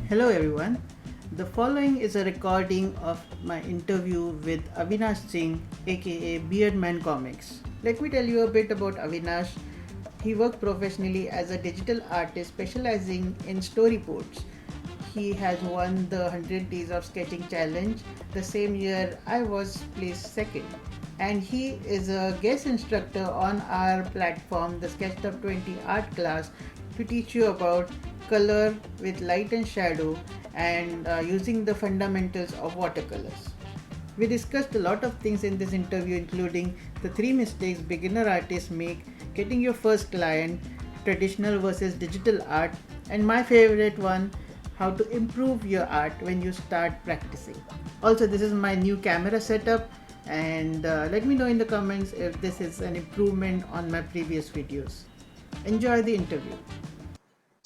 Hello everyone. The following is a recording of my interview with Avinash Singh, aka BeardmanComics. Let me tell you a bit about Avinash. He worked professionally as a digital artist specializing in storyboards. He has won the 100 Days of Sketching Challenge. The same year, I was placed second. And he is a guest instructor on our platform, the Sketchup 20 Art Class, to teach you about color with light and shadow and using the fundamentals of watercolors. We discussed a lot of things in this interview, including the three mistakes beginner artists make, getting your first client, traditional versus digital art, and my favorite one, how to improve your art when you start practicing. Also, this is my new camera setup, and let me know in the comments if this is an improvement on my previous videos. Enjoy the interview.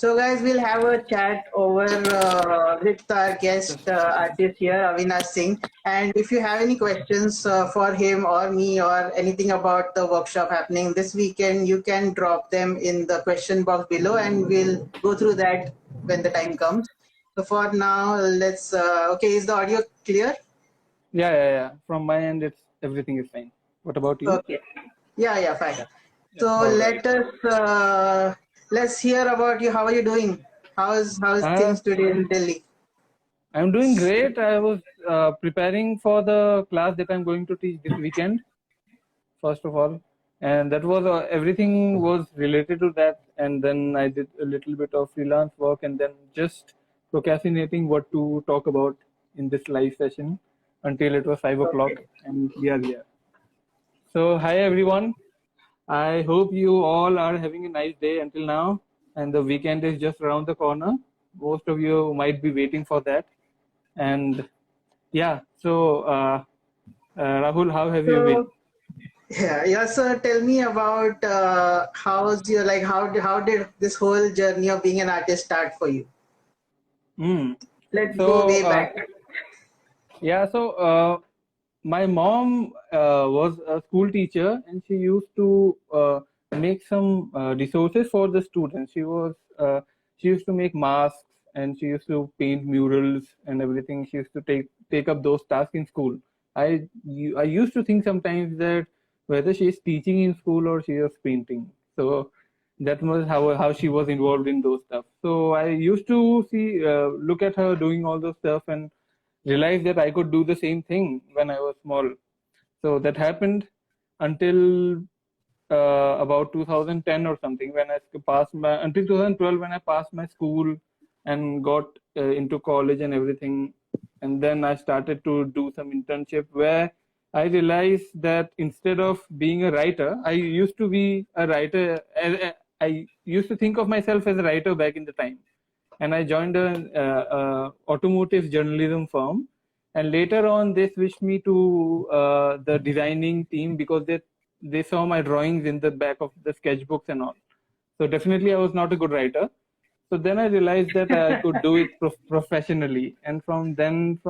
So, guys, we'll have a chat over with our guest artist here, Avinash Singh. And if you have any questions for him or me or anything about the workshop happening this weekend, you can drop them in the question box below and we'll go through that when the time comes. So, for now, let's. Okay, is the audio clear? Yeah. From my end, it's everything is fine. What about you? Okay. Yeah, fine. Yeah. So All right. let us let's hear about you. How are you doing? How's Uh, things today in Delhi? I'm doing great. I was preparing for the class that I'm going to teach this weekend, first of all, and that was everything was related to that. And then I did a little bit of freelance work, and then just procrastinating what to talk about in this live session until it was 5 o'clock, Okay. and we are here. So, hi everyone. I hope you all are having a nice day until now, and the weekend is just around the corner. Most of you might be waiting for that. And yeah, so Rahul, how have you been? So yeah. So tell me about how's your like how did this whole journey of being an artist start for you? Mm. Let's go So way back. my mom was a school teacher, and she used to make some resources for the students. She used to make masks, and she used to paint murals and everything. She used to take up those tasks in school. I used to think sometimes that whether she is teaching in school or she is painting. So that was how she was involved in those stuff. So I used to see look at her doing all those stuff and realized that I could do the same thing when I was small. So that happened until about 2010 or something, when I passed my, until 2012 when I passed my school and got into college and everything. And then I started to do some internship where I realized that instead of being a writer, I used to be a writer. I used to think of myself as a writer back in the time, and I joined an automotive journalism firm. And later on, they switched me to the designing team because they saw my drawings in the back of the sketchbooks and all. So definitely, I was not a good writer. So then I realized that I could do it professionally, and from then,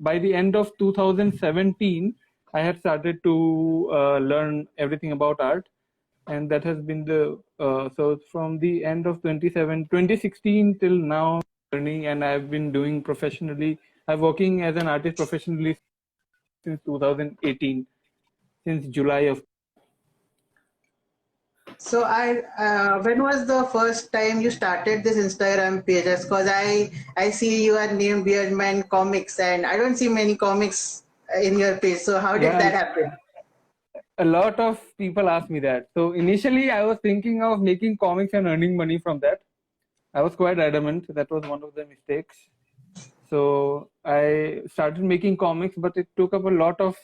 by the end of 2017, I had started to learn everything about art, and that has been the so from the end of 2016 till now learning, and I've been doing professionally. I'm working as an artist professionally since 2018, since July of. So when was the first time you started this Instagram page? Because I see you are named Beardman Comics, and I don't see many comics in your page. So how did Yeah, that happen? a lot of people ask me that. So initially I was thinking of making comics and earning money from that. I was quite adamant that was one of the mistakes. So I started making comics, but it took up a lot of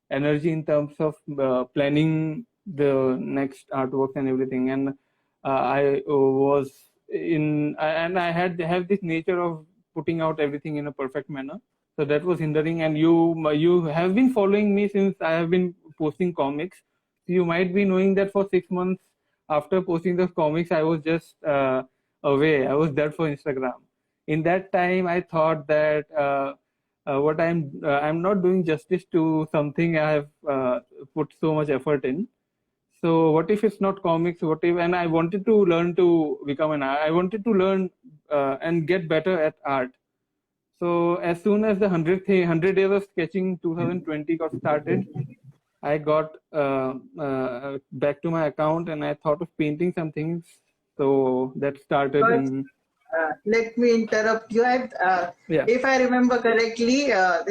energy in terms of planning the next artworks and everything. And I was and I have this nature of putting out everything in a perfect manner. So that was hindering. And you have been following me since I have been posting comics. So you might be knowing that for 6 months after posting the comics, I was just away. I was there for Instagram. In that time, I thought that what I'm not doing justice to something I have put so much effort in. So what if it's not comics? What if? And I wanted to learn to become an art. I wanted to learn and get better at art. So as soon as the 100 days of sketching 2020 got started, I got back to my account and I thought of painting some things. So that started But in let me interrupt you. yeah, If I remember correctly,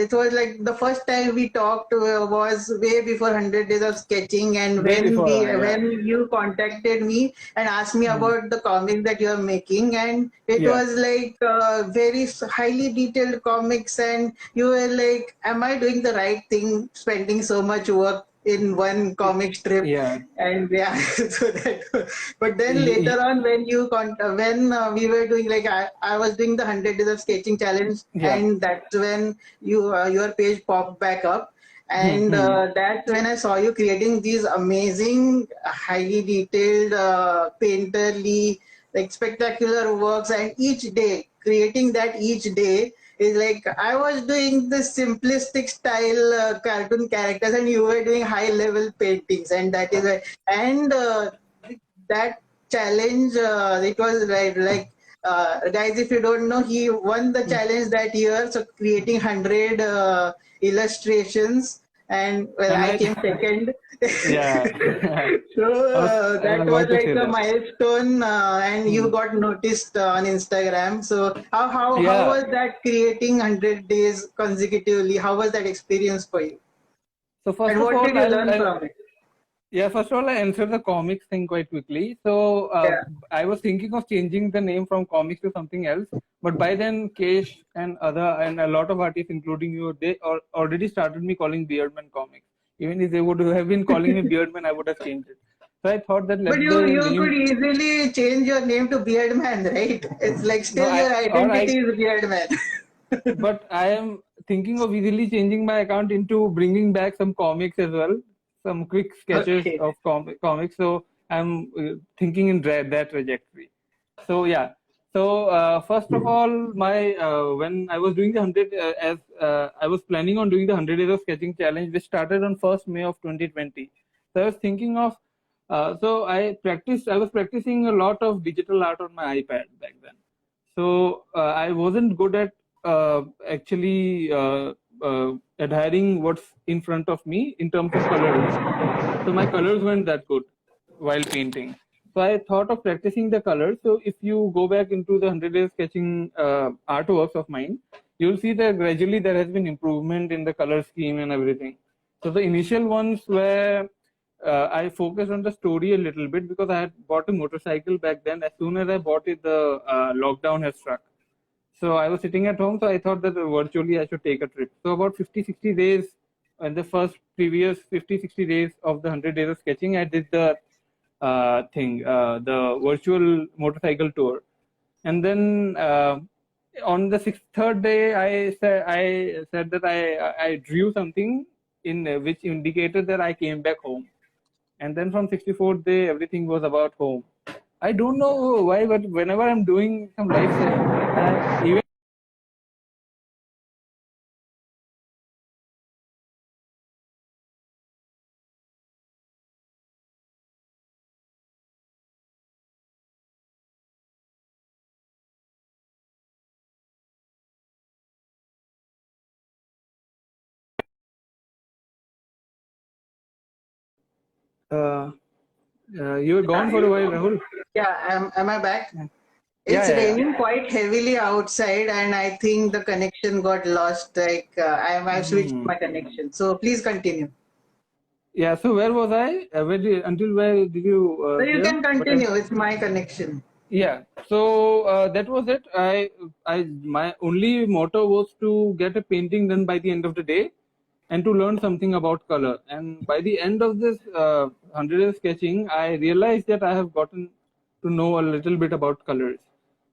it was like the first time we talked was way before 100 days of sketching, and way before yeah. when you contacted me and asked me Mhm. about the comic that you are making, and it Yeah, was like very highly detailed comics, and you were like, "Am I doing the right thing, spending so much work in one comic strip?" yeah, And yeah, so that, but then Y- later on when we were doing like I was doing the 100 days of sketching challenge, yeah. and that's when your page popped back up, and Hmm. that's when I saw you creating these amazing highly detailed painterly like spectacular works, and each day creating that each day is like I was doing the simplistic style cartoon characters, and you were doing high level paintings, and that is why, and that challenge it was like guys, if you don't know, he won the challenge that year, so creating 100 illustrations, and well, And I I came second. yeah. So I was that was about to like say a that. milestone, and you Hmm. got noticed on Instagram. So how Yeah. was that creating 100 days consecutively? How was that experience for you? So first And of what did all, you learn from it? yeah, first of all, I answered the comics thing quite quickly. So Yeah. I was thinking of changing the name from comics to something else, but by then, Kesh and a lot of artists, including you, they already started me calling Beardman Comics. Even if they would have been calling me Beardman, I would have changed it. So I thought that But let the you could name. easily change your name to Beardman, right? It's like No, still your identity is Beardman. but I am thinking of easily changing my account into bringing back some comics as well, some quick sketches Okay. of comics. So I'm thinking in that trajectory. So yeah. So first of all, my when I was doing the 100 as I was planning on doing the 100 days of sketching challenge, which started on 1st May of 2020. So I was thinking of so I was practicing a lot of digital art on my iPad back then. So I wasn't good at actually adhering what's in front of me in terms of colors. So my colors weren't that good while painting. So I thought of practicing the colors. So if you go back into the 100 days sketching artworks of mine, you'll see that gradually there has been improvement in the color scheme and everything. So the initial ones were I focused on the story a little bit because I had bought a motorcycle back then. As soon as I bought it, the lockdown has struck. So I was sitting at home, so I thought that virtually I should take a trip. So about 50, 60 days, in the first previous 50, 60 days of the 100 days of sketching, I did the the virtual motorcycle tour. And then on the third day, I said that I drew something in which indicated that I came back home. And then from 64th day, everything was about home. I don't know why, but whenever I'm doing some live sessions, even uh, you were gone for a while, Rahul. Yeah, am I back? Yeah, It's yeah, yeah. raining quite heavily outside, and I think the connection got lost. Like I've switched Hmm. my connection. So please continue. Yeah. So where was I? Until where did you So you hear? can What I continue. It's my connection. Yeah. So that was it. My only motto was to get a painting done by the end of the day, and to learn something about color. And by the end of this 100 days sketching, I realized that I have gotten to know a little bit about colors.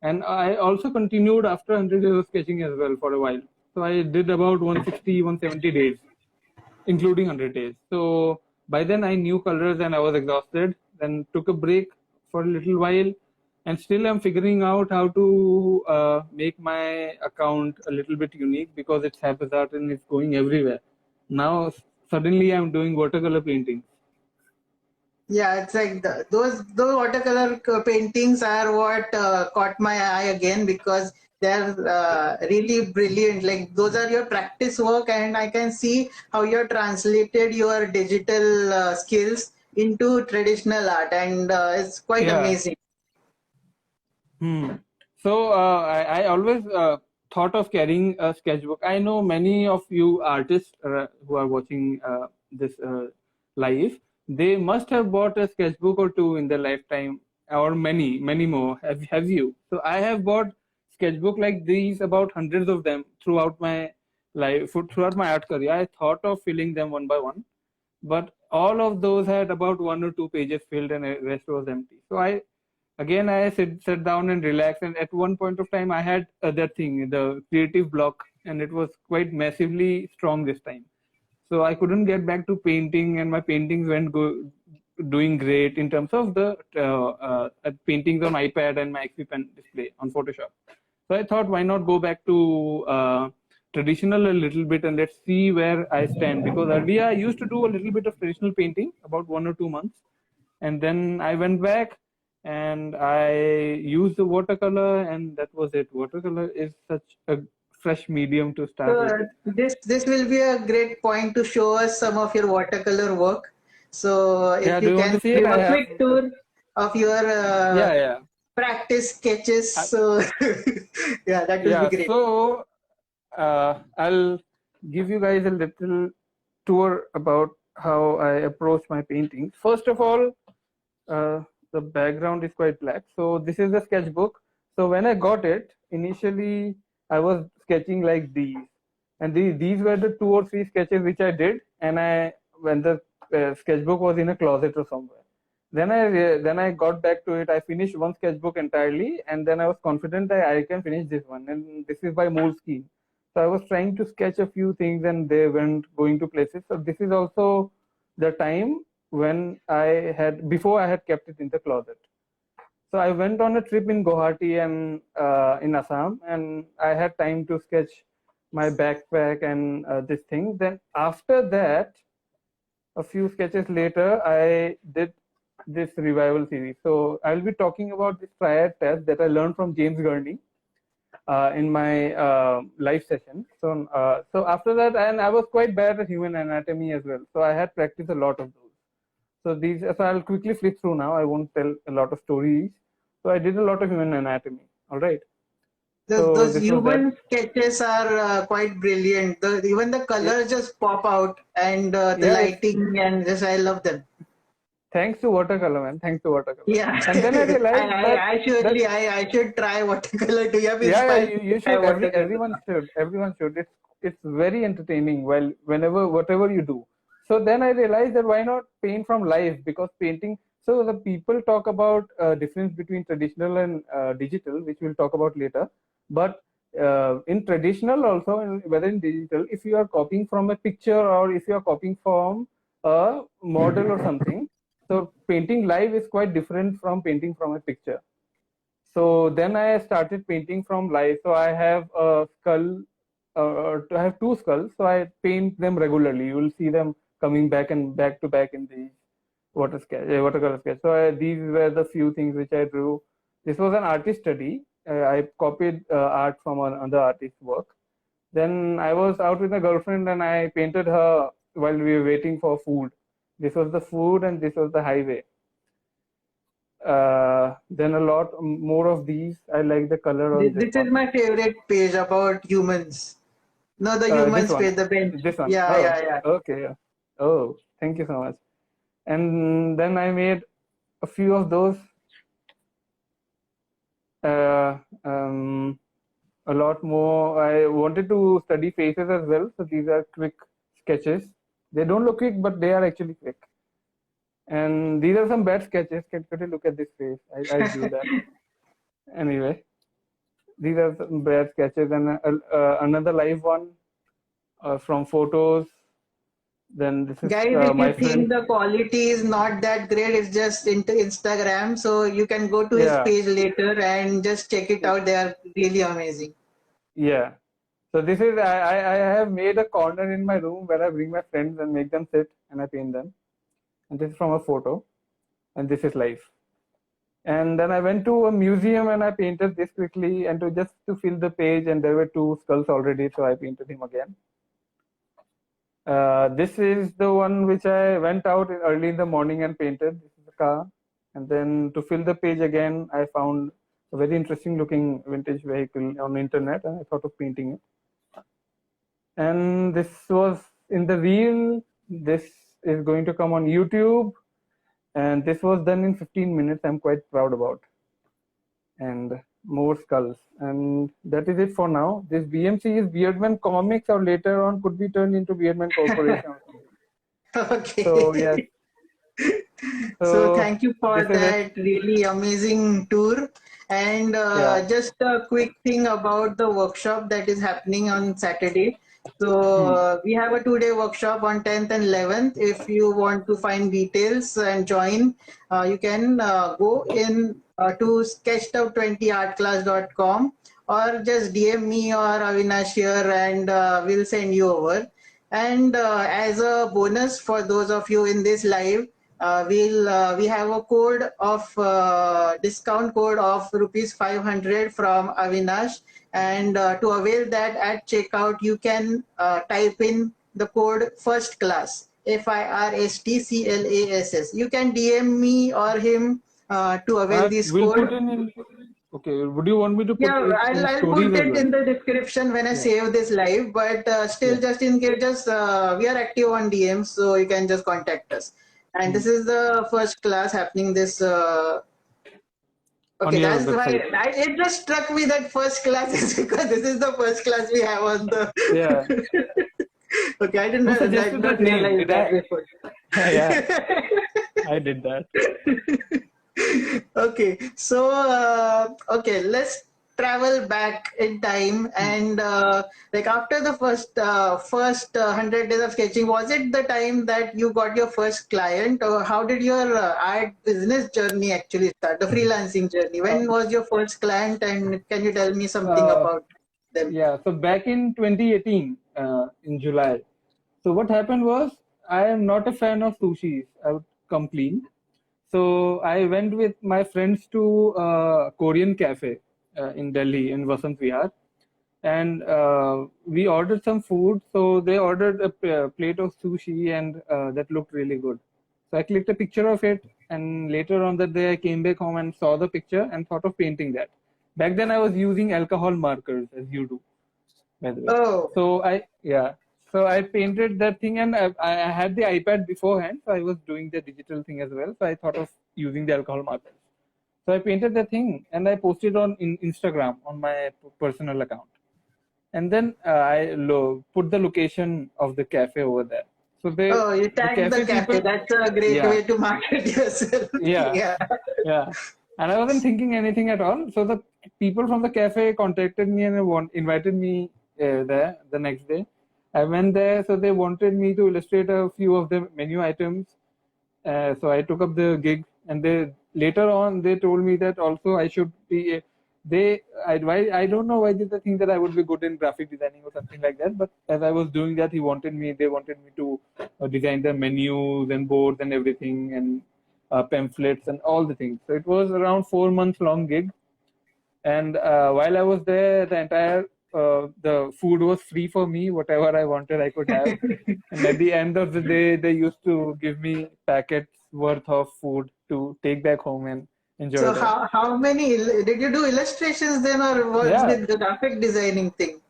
And I also continued after 100 days of sketching as well for a while. So I did about 160, 170 days, including 100 days. So by then I knew colors and I was exhausted. Then took a break for a little while, and still I'm figuring out how to make my account a little bit unique because it's haphazard and it's going everywhere. Now suddenly I'm doing watercolor painting. Yeah, it's like those watercolor paintings are what caught my eye again, because they're really brilliant. Like those are your practice work, and I can see how you're translated your digital skills into traditional art, and it's quite Yeah. amazing. Hmm. So I always thought of carrying a sketchbook. I know many of you artists who are watching this live. They must have bought a sketchbook or two in their lifetime, or many more. Have you? So I have bought sketchbook like these, about hundreds of them throughout my life, throughout my art career. I thought of filling them one by one, but all of those had about 1 or 2 pages filled and the rest was empty. So I sat down and relaxed, and at one point of time I had that thing, the creative block, and it was quite massively strong this time. So I couldn't get back to painting, and my paintings went doing great in terms of the paintings on iPad and my XP Pen display on Photoshop. So I thought, why not go back to traditional a little bit and let's see where I stand. Because earlier I used to do a little bit of traditional painting, about 1 or 2 months, and then I went back and I used the watercolor, and that was it. Watercolor is such a fresh medium to So start with. this will be a great point to show us some of your watercolor work. So Yeah, if do you you want can to see it? give I a have. quick tour of your Yeah, yeah. practice sketches, I, so yeah, that will be yeah, great. so I'll give you guys a little tour about how I approach my paintings. First of all, uh, the background is quite black. So this is the sketchbook. So when I got it, initially I was sketching like these. And these were the 2 or 3 sketches which I did. And when the sketchbook was in a closet or somewhere. Then I got back to it. I finished one sketchbook entirely, and then I was confident that I can finish this one. And this is by Moleskine. So I was trying to sketch a few things, and they weren't going to places. So this is also the time when before I had kept it in the closet. So I went on a trip in Guwahati and in Assam, and I had time to sketch my backpack and this thing. Then after that, a few sketches later, I did this revival series. So I'll be talking about this triad test that I learned from James Gurney in my live session. So after that, and I was quite bad at human anatomy as well. So I had practiced a lot of those. So I'll quickly flip through now. I won't tell a lot of stories. So I did a lot of human anatomy. All right. So Those this was that. human sketches are quite brilliant. Even the Yeah, colors just pop out, and the yeah, it's lighting, and just I love them. thanks to watercolor, man. Thanks to watercolor. Yeah, And then I realized that I should try watercolor too. You have yeah, inspired me you to try should. watercolor. Everyone should. It's very entertaining. While whenever whatever you do. So then I realized that why not paint from life, because painting. So the people talk about difference between traditional and digital, which we'll talk about later. But in traditional also, whether in digital, if you are copying from a picture or if you are copying from a model or something, so painting live is quite different from painting from a picture. So then I started painting from life. So I have a skull, I have two skulls. So I paint them regularly. You will see them coming back and back to back in the watercolor sketch. So these were the few things which I drew. This was an artist study. I copied art from another artist's work. Then I was out with my girlfriend and I painted her while we were waiting for food. This was the food and this was the highway. Then a lot more of these. I like the color on this This is one. my favorite page about humans. No, the This humans one. page, the bench. This one. Yeah, Oh, yeah, yeah. okay. Yeah. Oh, thank you so much. And then I made a few of those. Uh, um, a lot more. I wanted to study faces as well. So these are quick sketches. They don't look quick, but they are actually quick. And these are some bad sketches. Can you look at this face? I drew that. Anyway, these are some bad sketches. And another live one from photos. Then this is Guys, if you my friend. think the quality is not that great, it's just into Instagram. So you can go to his Yeah, page later and just check it out. They are really amazing. yeah. So this is I have made a corner in my room where I bring my friends and make them sit and I paint them. And this is from a photo. and this is life. And then I went to a museum and I painted this quickly and to fill the page, and there were two skulls already, so I painted him again. This is the one which I went out early in the morning and painted. This is the car. And then to fill the page again, I found a very interesting looking vintage vehicle on the internet, and I thought of painting it. And this was in the reel. This is going to come on YouTube. And this was done in 15 minutes. I'm quite proud about. And more skulls. And that is it for now. This BMC is BeardmanComics, or later on could be turned into Beardman Corporation. Okay. So, yes. So thank you for that really amazing tour. And just a quick thing about the workshop that is happening on Saturday. So we have a 2-day workshop on 10th and 11th. If you want to find details and join, you can go in to sketchedout20artclass.com, or just DM me or Avinash here, and we'll send you over. And as a bonus for those of you in this live, we have a code of discount code of ₹500 from Avinash, and to avail that at checkout, you can type in the code first class, FIRSTCLASS. You can DM me or him to avail this code. Okay, would you want me to put I'll put it in the description when I save this live, but still, just in case, we are active on DMs, so you can just contact us. And this is the first class happening this. Okay, that's why it just struck me that first class is because this is the first class we have on the. Yeah. Okay, I didn't realize that before. Yeah, I did that. Okay, so let's travel back in time, and like after the first 100 days of sketching, was it the time that you got your first client, or how did your art business journey actually start, the freelancing journey? When was your first client, and can you tell me something about them? Yeah, so back in 2018, in July. So what happened was, I am not a fan of sushi. I would come clean. So I went with my friends to a Korean cafe in Delhi, in Vasant Vihar, and we ordered some food. So they ordered a plate of sushi, and that looked really good. So I clicked a picture of it, and later on that day I came back home and saw the picture and thought of painting that. Back then I was using alcohol markers, as you do, by the way. Oh. So I painted that thing, and I had the iPad beforehand, so I was doing the digital thing as well. So I thought of using the alcohol markers. So I painted the thing, and I posted on Instagram on my personal account. And then I put the location of the cafe over there. So you tagged the cafe. That's a great way to market yourself. Yeah. And I wasn't thinking anything at all. So the people from the cafe contacted me and invited me there the next day. I went there, so they wanted me to illustrate a few of the menu items. So I took up the gig, and later on they told me that also I should be. I don't know why did they think that I would be good in graphic designing or something like that. But as I was doing that, they wanted me to design the menus and boards and everything, and pamphlets and all the things. So it was around 4 months long gig, and while I was there, the entire the food was free for me. Whatever I wanted, I could have. And at the end of the day, they used to give me packets worth of food to take back home and enjoy. So how many did you do illustrations then, or was it the graphic designing thing?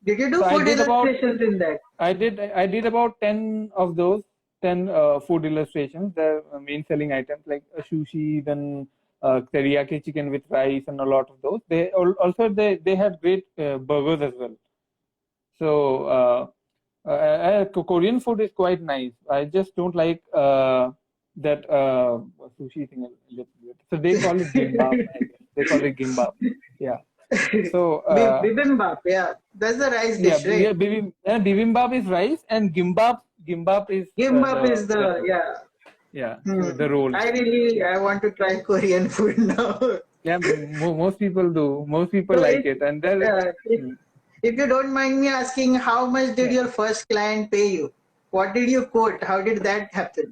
Did you do food illustrations in that? I did about 10 of those, 10 food illustrations. The main selling items like sushi, then teriyaki chicken with rice, and a lot of those. They had great burgers as well. So Korean food is quite nice. I just don't like that sushi thing a little bit. So they call it gimbap. They call it gimbap. Yeah. So bibimbap. Yeah, that's the rice dish, right? Yeah, bibimbap is rice, and gimbap is the roll. I want to try Korean food now. Yeah, most people do. Most people like it, and if you don't mind me asking, how much did your first client pay you? What did you quote? How did that happen?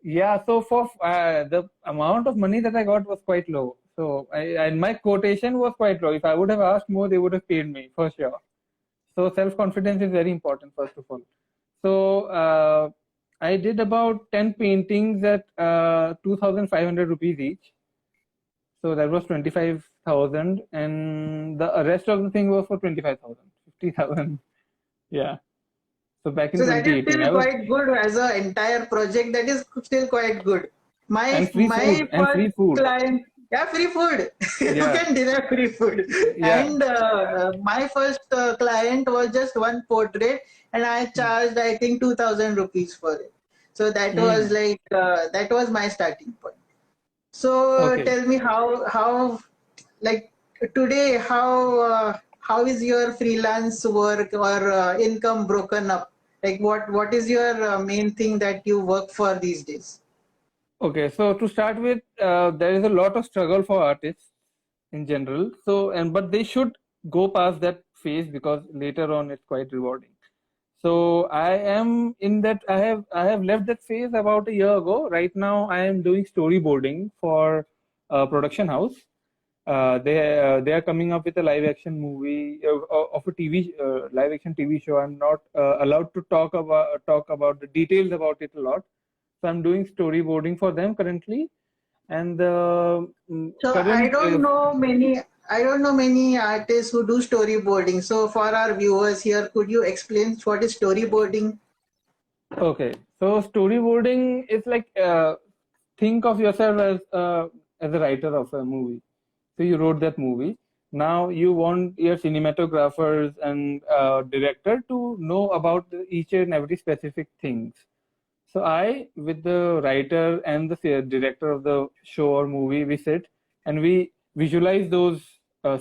Yeah, so for the amount of money that I got was quite low. So and my quotation was quite low. If I would have asked more, they would have paid me for sure. So self-confidence is very important, first of all. So I did about 10 paintings at 2,500 rupees each. So that was 25,000, and the rest of the thing was for 25,000, 50,000. Yeah. So back in So that is 2018, still I was, quite good as an entire project. That is still quite good. My and free my food, and first free food. client, yeah, free food. You Yeah, can deny free food. yeah. And my first client was just one portrait, and I charged I think 2,000 rupees for it. So that was Mm. like that was my starting point. So Okay. tell me how like today how is your freelance work or income broken up? Like what is your main thing that you work for these days? Okay, so to start with, there is a lot of struggle for artists in general. So, and but they should go past that phase because later on it's quite rewarding. So I am in that. I have left that phase about a year ago. Right now, I am doing storyboarding for a production house. They are coming up with a live action movie of a TV live action TV show. I'm not allowed to talk about the details about it a lot. So I'm doing storyboarding for them currently, and the So current I don't know many artists who do storyboarding. So for our viewers here, could you explain what is storyboarding? okay. So storyboarding is like think of yourself as a writer of a movie. So you wrote that movie. Now you want your cinematographers and director to know about each and every specific things. So I, with the writer and the director of the show or movie, we sit and we visualize those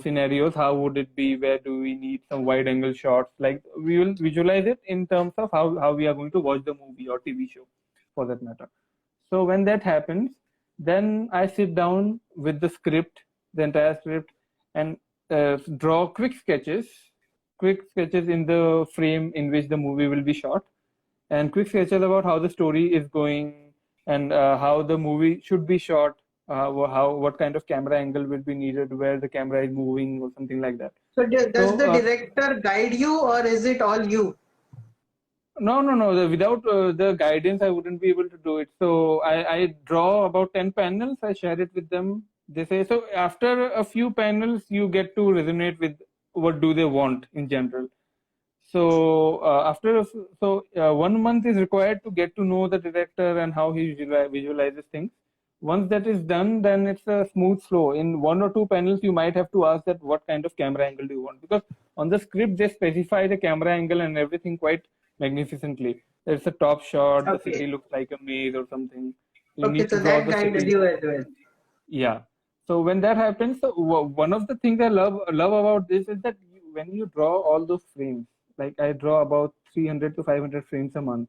scenarios. How would it be? Where do we need some wide angle shots? Like we will visualize it in terms of how we are going to watch the movie or TV show, for that matter. So when that happens, then I sit down with the script, the entire script, and draw quick sketches in the frame in which the movie will be shot, and quick sketches about how the story is going and how the movie should be shot, what kind of camera angle will be needed, where the camera is moving or something like that. So does So the director guide you or is it all you? no. Without the guidance, I wouldn't be able to do it. So I draw about 10 panels. I share it with them. They say so. After a few panels, you get to resonate with what do they want in general. So after 1 month is required to get to know the director and how he visualizes things. Once that is done, then it's a smooth flow. In one or two panels, you might have to ask that what kind of camera angle do you want, because on the script they specify the camera angle and everything quite magnificently. There's a top shot, the city Okay. looks like a maze or something. You Okay, need to so draw that the guided city. you as well. Yeah. So when that happens, so one of the things I love about this is that when you draw all those frames, like I draw about 300 to 500 frames a month.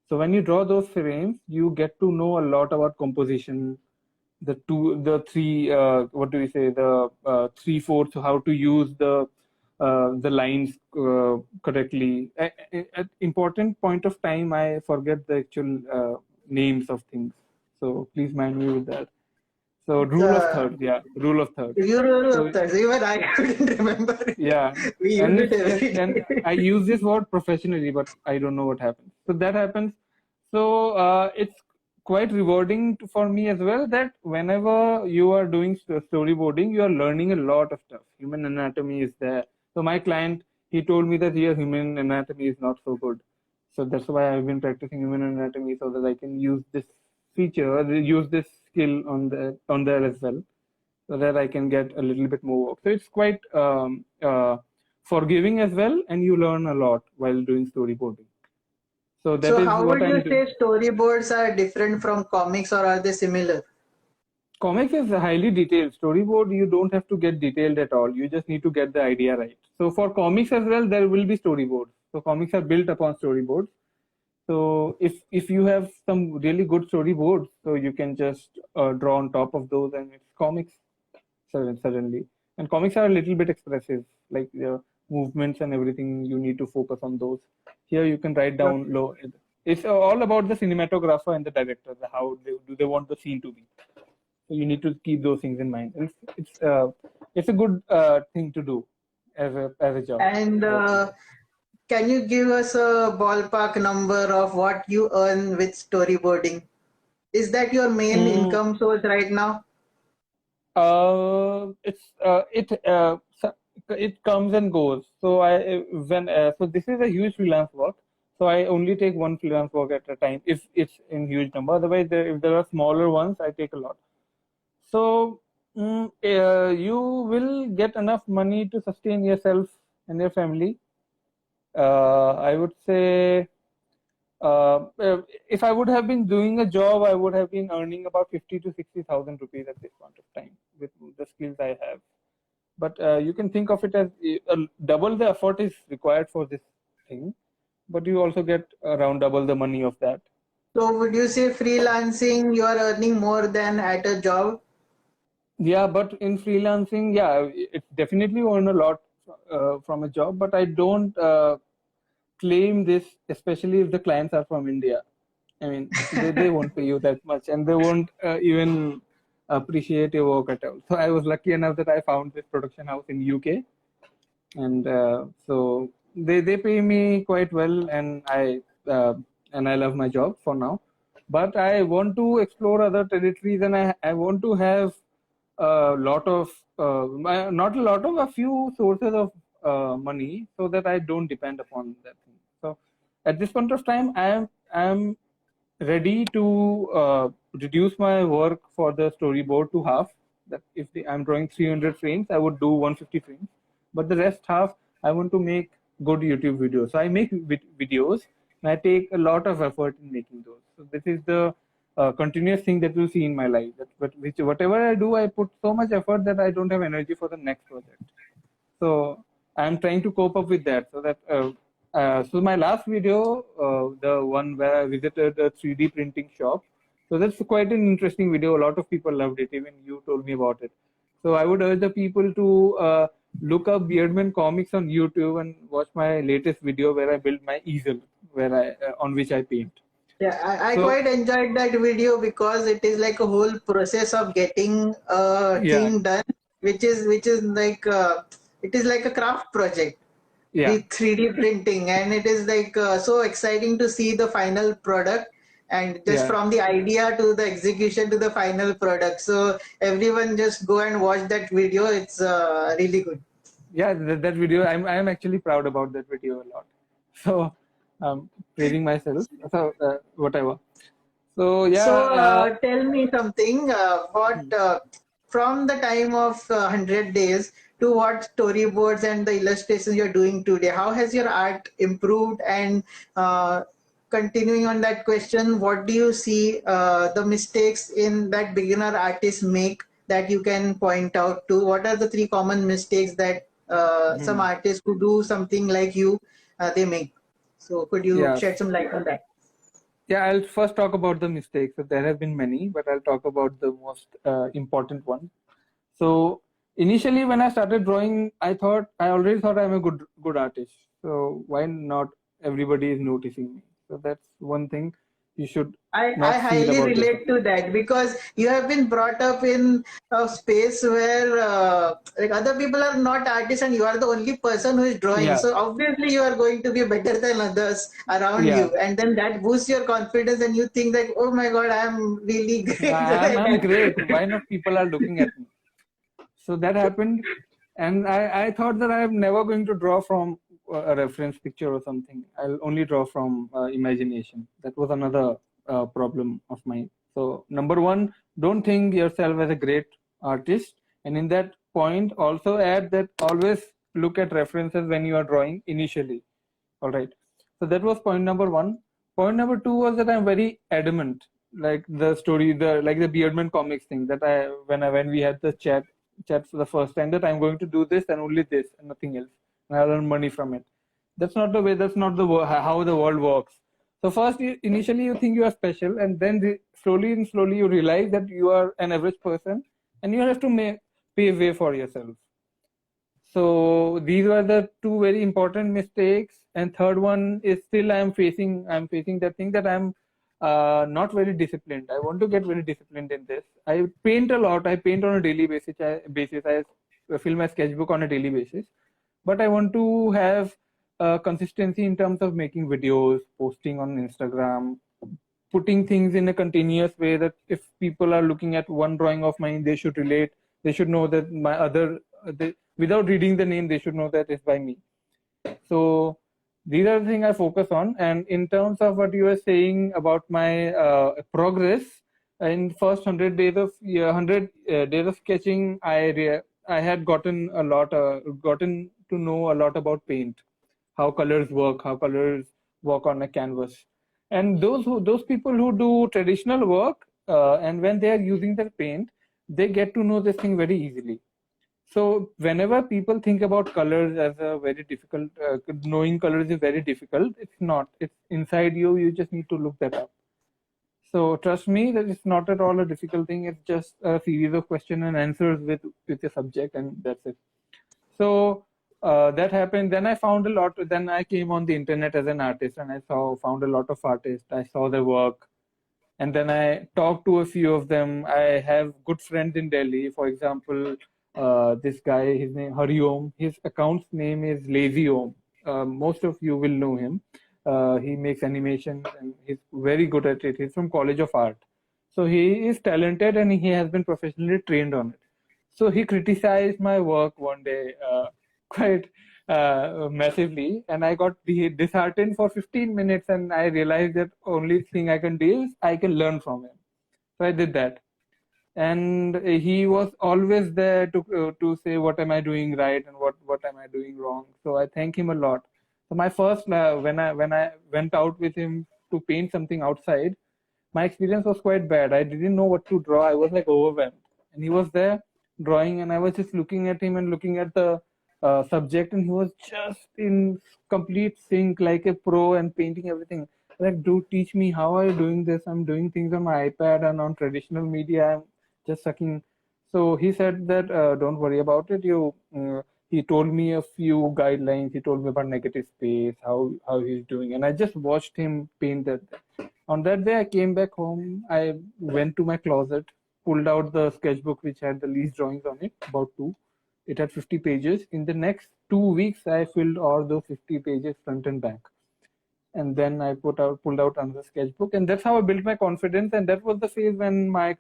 So when you draw those frames, you get to know a lot about composition, the three, what do we say, the three fourths, how to use the lines correctly. At important point of time, I forget the actual names of things. So please mind me with that. So rule of The thirds, yeah, rule of thirds. Euro So of thirds, even I couldn't remember it. yeah, We use and it it's every and day. I use this word professionally, but I don't know what happens. So that happens. So it's quite rewarding for me as well that whenever you are doing storyboarding, you are learning a lot of stuff. Human anatomy is there. So my client, he told me that here human anatomy is not so good. So that's why I've been practicing human anatomy so that I can use this use this skill on there as well, so that I can get a little bit more work. So it's quite forgiving as well, and you learn a lot while doing storyboarding. So that So is how what would I'm you doing. say storyboards are different from comics or are they similar? Comics is highly detailed. Storyboard, you don't have to get detailed at all. You just need to get the idea right. So for comics as well, there will be storyboards. So comics are built upon storyboards. So if you have some really good storyboards, so you can just draw on top of those, and it's comics suddenly. And comics are a little bit expressive, like the movements and everything. You need to focus on those. Here you can write down low. it's all about the cinematographer and the director. How do they want the scene to be? So you need to keep those things in mind. It's a good thing to do as a job. And can you give us a ballpark number of what you earn with storyboarding? Is that your main Mm, income source right now? it comes and goes. So so this is a huge freelance work. So I only take one freelance work at a time if it's in huge number. Otherwise, if there are smaller ones, I take a lot. So you will get enough money to sustain yourself and your family. I would say if I would have been doing a job, I would have been earning about 50 to 60,000 rupees at this point of time with the skills I have. But you can think of it as double the effort is required for this thing, but you also get around double the money of that. So would you say freelancing you are earning more than at a job? Yeah, but in freelancing, yeah, it's definitely earn a lot from a job, but I don't claim this, especially if the clients are from India. I mean, they won't pay you that much and they won't even appreciate your work at all. So I was lucky enough that I found this production house in UK, and so they pay me quite well, and I love my job for now. But I want to explore other territories, and I want to have a lot of not a lot of a few sources of money so that I don't depend upon that thing. So at this point of time, I am ready to reduce my work for the storyboard to half. That if I'm drawing 300 frames, I would do 150 frames, but the rest half I want to make good YouTube videos. So I make videos, and I take a lot of effort in making those. So this is the continuous thing that you'll see in my life. Whatever I do, I put so much effort that I don't have energy for the next project. So I'm trying to cope up with that. So my last video, the one where I visited a 3D printing shop, so that's quite an interesting video. A lot of people loved it. Even you told me about it. So I would urge the people to look up Beardman Comics on YouTube and watch my latest video where I built my easel, where on which I paint. Yeah, I So quite enjoyed that video because it is like a whole process of getting a yeah, thing done, which is like it is like a craft project yeah, with 3D printing, and it is like so exciting to see the final product, and just yeah. from the idea to the execution to the final product. So everyone just go and watch that video. It's really good. Yeah, that video, I'm actually proud about that video a lot. So praising myself. So whatever. So yeah, So tell me something. What from the time of 100 days to what storyboards and the illustrations you're doing today? How has your art improved? And continuing on that question, what do you see the mistakes in that beginner artists make that you can point out to? What are the three common mistakes that some hmm, artists who do something like you they make? So could you yeah, shed some light on that? yeah. I'll first talk about the mistakes. So there have been many, but I'll talk about the most important one. So initially, when I started drawing, I already thought I'm a good artist. So why not everybody is noticing me? So that's one thing you should I not feel highly about yourself. relate to that because you have been brought up in a space where like other people are not artists and you are the only person who is drawing. Yeah, So obviously you are going to be better than others around yeah. you, and then that boosts your confidence and you think that, oh my God, I'm really great. I'm great. Why not people are looking at me? So that happened, and I thought that I'm never going to draw from a reference picture or something. I'll only draw from imagination. That was another problem of mine. So number one, don't think yourself as a great artist, and in that point, also add that always look at references when you are drawing initially. All right. So that was point number one. Point number two was that I'm very adamant, like the story, the Beardman Comics thing that when we had the chat for the first time, that I'm going to do this and only this and nothing else, and I'll earn money from it. That's not the way. That's not how the world works. So first, initially you think you are special, and then slowly and slowly you realize that you are an average person, and you have to pay way for yourself. So these were the two very important mistakes. And third one is still I'm facing that thing that I'm not very disciplined. I want to get very disciplined in this. I paint a lot. I paint on a daily basis. I fill my sketchbook on a daily basis. But I want to have consistency in terms of making videos, posting on Instagram, putting things in a continuous way that if people are looking at one drawing of mine, they should relate. They should know that without reading the name, they should know that it's by me. So these are the things I focus on. And in terms of what you were saying about my progress, in first 100 days of sketching, I had gotten to know a lot about paint, how colors work, how colors work on a canvas. And those people who do traditional work, and when they are using their paint, they get to know this thing very easily. So whenever people think about colors as a very difficult, knowing colors is very difficult. It's not. It's inside you. You just need to look that up. So trust me that it's not at all a difficult thing. It's just a series of question and answers with the subject, and that's it. So that happened. Then I found a lot. Then I came on the internet as an artist, and I found a lot of artists. I saw their work, and then I talked to a few of them. I have good friends in Delhi. For example, this guy, his name Hari Om. His account's name is Lazy Om. Most of you will know him. He makes animation and he's very good at it. He's from College of Art, so he is talented and he has been professionally trained on it. So he criticized my work one day quite massively, and I got disheartened for 15 minutes, and I realized that only thing I can do is I can learn from him. So I did that, and he was always there to say what am I doing right and what am I doing wrong. So I thank him a lot. So my first when I went out with him to paint something outside, my experience was quite bad. I didn't know what to draw. I was like overwhelmed. And he was there drawing, and I was just looking at him and looking at the subject, and he was just in complete sync, like a pro, and painting everything. Like, dude, teach me, how are you doing this? I'm doing things on my iPad and on traditional media. I'm just sucking. So he said that don't worry about it. He told me a few guidelines. He told me about negative space, how he's doing, and I just watched him paint that. On that day, I came back home. I went to my closet, pulled out the sketchbook which had the least drawings on it, about two. It had 50 pages. In the next 2 weeks, I filled all those 50 pages front and back. And then I pulled out another sketchbook, and that's how I built my confidence. And that was the phase when I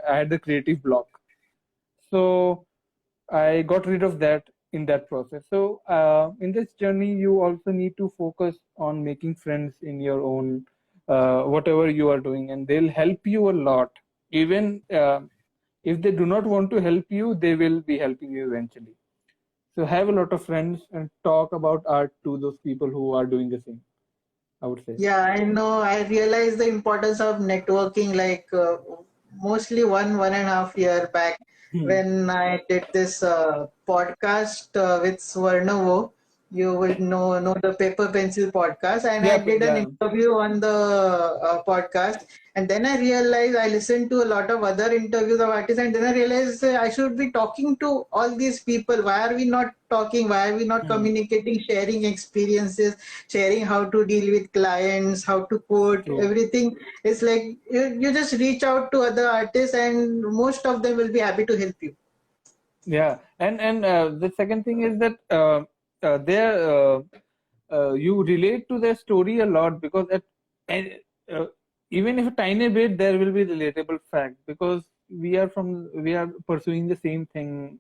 had the creative block. So I got rid of that in that process. So in this journey, you also need to focus on making friends in your own whatever you are doing, and they'll help you a lot. Even if they do not want to help you, they will be helping you eventually. So have a lot of friends and talk about art to those people who are doing the same, I would say. Yeah, I know. I realized the importance of networking like mostly 1.5 year back Hmm. when I did this podcast with Swarnovo. You would know the paper pencil podcast, and I Yeah, did an yeah, interview on the podcast. And then I realized I listened to a lot of other interviews of artists, and then I realized I should be talking to all these people. Why are we not talking? Why are we not hmm. communicating, sharing experiences, sharing how to deal with clients, how to quote, True. everything? It's like you just reach out to other artists, and most of them will be happy to help you. Yeah, and the second thing is that there you relate to their story a lot, because and, uh, even if a tiny bit, there will be relatable fact, because we are pursuing the same thing,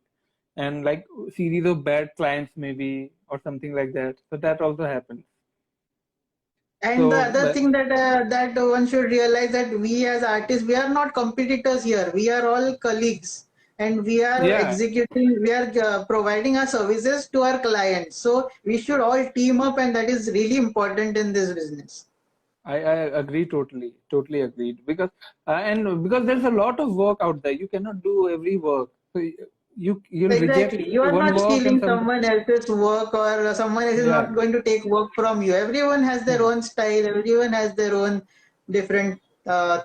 and like series of bad clients maybe or something like that. So that also happens. And the So other thing that one should realize, that we as artists, we are not competitors here. We are all colleagues, and we are yeah, executing. We are providing our services to our clients. So we should all team up, and that is really important in this business. I agree totally agreed, because and because there's a lot of work out there. You cannot do every work. So you'll reject Exactly. You are one not work and stealing some. someone else's work, or someone else is Yeah. not going to take work from you. Everyone has their Hmm. own style. Everyone has their own different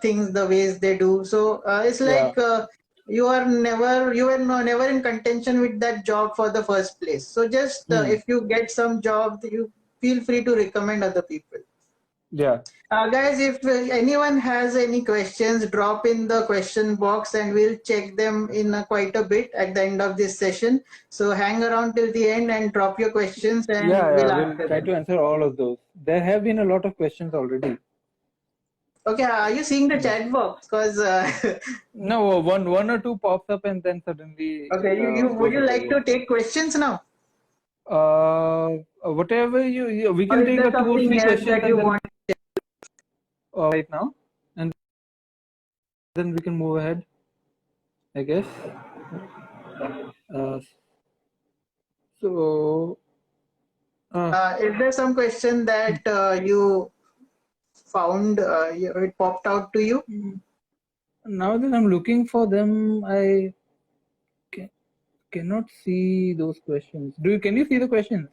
things, the ways they do. So it's Yeah. like you were never in contention with that job for the first place. So just Hmm. if you get some job, you feel free to recommend other people. Yeah. Guys, if anyone has any questions, drop in the question box and we'll check them in quite a bit at the end of this session. So hang around till the end and drop your questions Yeah, and yeah, we'll we'll answer try them. to answer all of those. There have been a lot of questions already. Okay, are you seeing the Yeah. chat box? Because No, one or two pops up and then suddenly okay, you would goes you like away. to take questions now, Whatever we or can is take there a two or something three else questions that and you then want? right now, and then we can move ahead, I guess. Uh, so, uh, Is there some question that you found it popped out to you? now that I'm looking for them, I ca- cannot see those questions. Can you see the questions?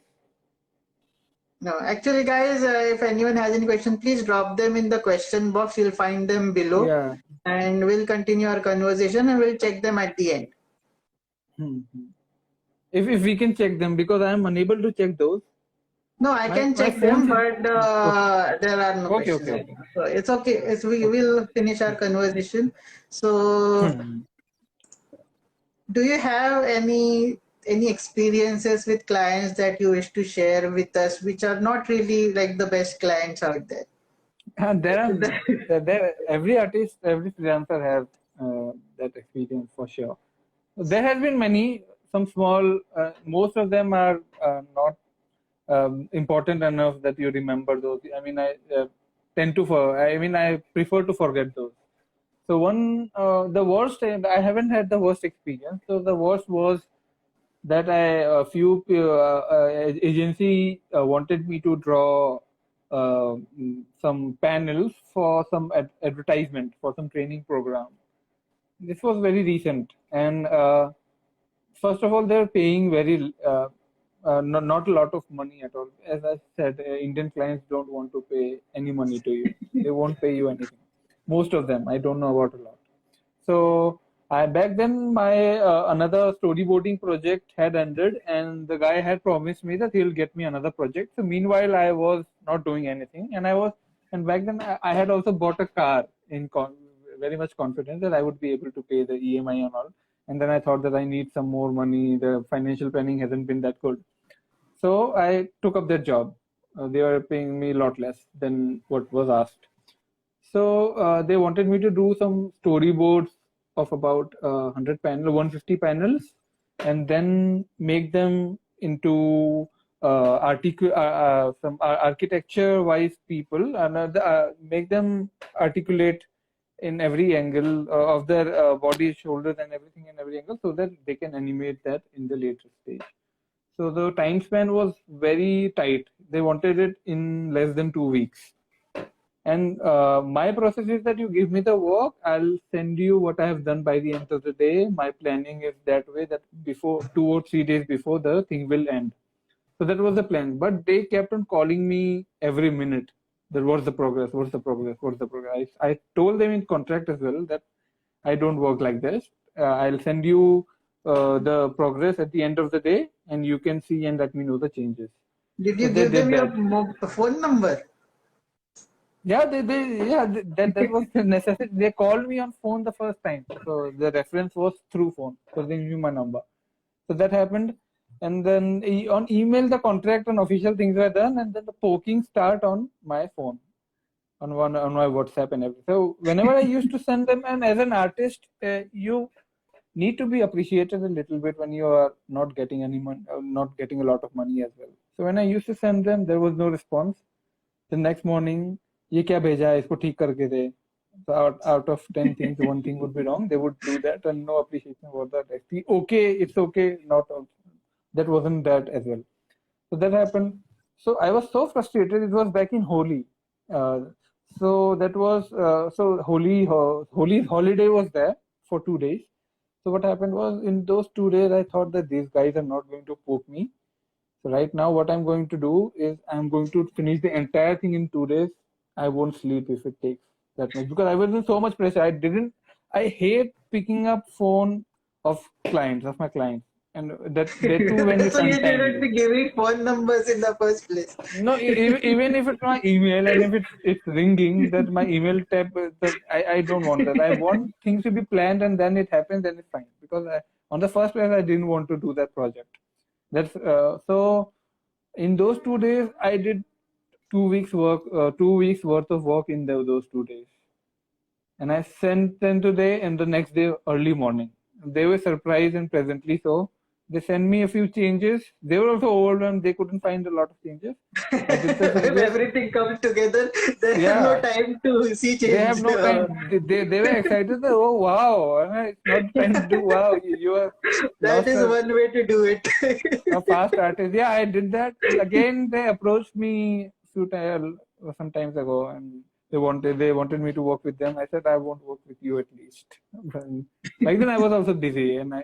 No, actually, guys, if anyone has any question, please drop them in the question box. You'll find them below, Yeah. and we'll continue our conversation and we'll check them at the end. Hmm. If we can check them, because I am unable to check those. No, I can My check phone them, says but okay. there are no Okay, questions okay, right okay. now. So it's okay. We Okay. will finish our conversation. So, Hmm. do you have any experiences with clients that you wish to share with us, which are not really like the best clients out there? And every artist, every freelancer has that experience for sure. There has been many, some small, most of them are not important enough that you remember those. I mean, I tend to, I mean, I prefer to forget those. So the worst, and I haven't had the worst experience. So the worst was that a few agency wanted me to draw some panels for some advertisement for some training program. This was very recent, and first of all, they're paying very not a lot of money at all. As I said, Indian clients don't want to pay any money to you. They won't pay you anything. Most of them, I don't know about a lot. So I back then my another storyboarding project had ended, and the guy had promised me that he'll get me another project. So meanwhile, I was not doing anything, and back then I had also bought a car very much confident that I would be able to pay the EMI and all. And then I thought that I need some more money. The financial planning hasn't been that good. So I took up that job. They were paying me a lot less than what was asked. So they wanted me to do some storyboards of about 150 panels, and then make them into some architecture-wise people, and make them articulate in every angle of their body, shoulders, and everything in every angle, so that they can animate that in the later stage. So the time span was very tight. They wanted it in less than 2 weeks. And my process is that you give me the work, I'll send you what I have done by the end of the day. My planning is that way that before 2 or 3 days before the thing will end. So that was the plan. But they kept on calling me every minute. That what's the progress? What's the progress? What's the progress? I told them in contract as well that I don't work like this. I'll send you the progress at the end of the day, and you can see and let me know the changes. Did So you they give did them your that. phone number? Yeah, that was necessary. They called me on phone the first time, so the reference was through phone, so they knew my number. So that happened, and then on email the contract and official things were done, and then the poking start on my phone, on my WhatsApp and everything. So whenever I used to send them, and as an artist, you need to be appreciated a little bit when you are not getting any money, not getting a lot of money as well. So when I used to send them, there was no response. The next morning, ये क्या भेजा है इसको ठीक करके दे. So out of 10 things, one thing would be wrong. They would do that, and no appreciation for that. Okay, it's okay. Not that wasn't that as well. So that happened. So I was so frustrated. It was back in Holi. Uh, so that was so Holi holiday was there for 2 days. So what happened was, in those 2 days, I thought that these guys are not going to poke me. So right now, what I'm going to do is I'm going to finish the entire thing in 2 days. I won't sleep if it takes that much, because I was in so much pressure. I hate picking up phone of my clients, and that too when it's So you shouldn't untimely. be giving phone numbers in the first place. No, even if it's my email and if it's ringing, that my email tab, that I don't want that. I want things to be planned, and then it happens, then it's fine. Because on the first place, I didn't want to do that project. That's so. In those 2 days, I did 2 weeks work, 2 weeks worth of work in those 2 days, and I sent them today and the next day early morning. They were surprised and pleasantly so. They sent me a few changes. They were also old and they couldn't find a lot of changes. I did the When changes. everything comes together, they have no Yeah, time to see they have change. no time. They were excited that, oh wow, it's not time to do wow. You are That lost is one way to do it. a fast artist. Yeah, I did that. And again, they approached me few times, some times ago, and they wanted me to work with them. I said I won't work with you at least. And like then I was also busy, and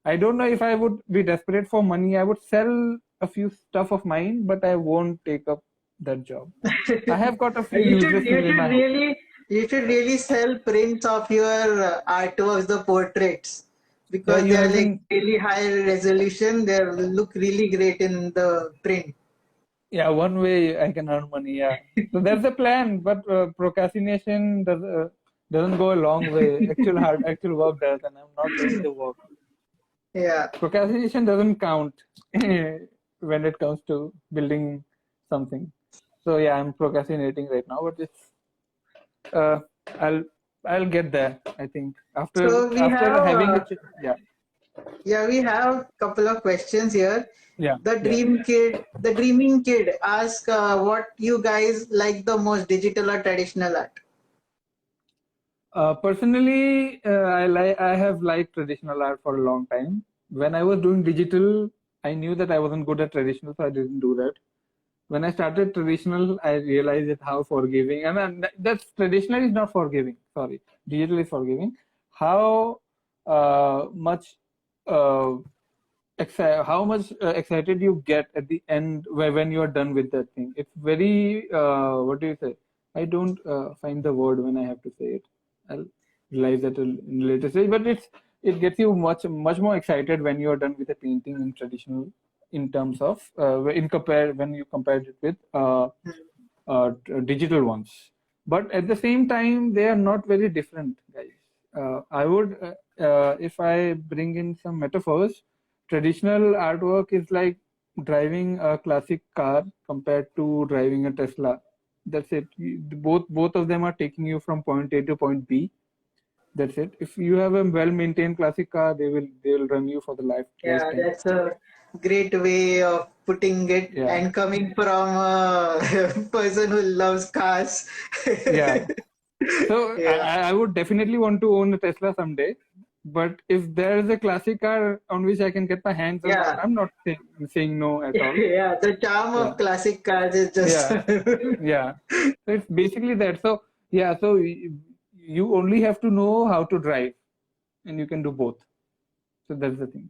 I don't know if I would be desperate for money. I would sell a few stuff of mine, but I won't take up that job. I have got a few You should useless you things in should my house. really you should really sell prints of your artworks, the portraits, Yeah, because you they are have like been. really high resolution. They look really great in the print. Yeah, one way I can earn money. Yeah, so that's the plan. But procrastination doesn't go a long way. Actual work does, and I'm not doing the work. Yeah. Procrastination doesn't count when it comes to building something. So yeah, I'm procrastinating right now, but it's uh, I'll I'll get there. I think So we after have having yeah, we have couple of questions here. yeah, The yeah. the dreaming kid ask what you guys like the most, digital or traditional art? Personally, I have liked traditional art for a long time. When I was doing digital, I knew that I wasn't good at traditional, so I didn't do that. When I started traditional, I realized that how forgiving, and that's traditional is not forgiving. Sorry, digital is forgiving. How much uh, excited you get at the end when you are done with that thing. It's very what do you say? I don't find the word when I have to say it. I'll realize that in a later stage, but it gets you much more excited when you are done with a painting in traditional, in terms of when you compare it with digital ones. But at the same time, they are not very different, guys. I would, if I bring in some metaphors, traditional artwork is like driving a classic car compared to driving a Tesla. That's it. Both of them are taking you from point A to point B. That's it. If you have a well-maintained classic car, they will run you for the Yeah, lifetime. that's a great way of putting it, Yeah, and coming from a person who loves cars. yeah. So Yeah, I would definitely want to own a Tesla someday. But if there is a classic car on which I can get my hands on, yeah, I'm not saying no at all. yeah. The charm Yeah, of classic cars is just yeah, yeah. So it's basically that. So yeah, so you only have to know how to drive, and you can do both. So that's the thing.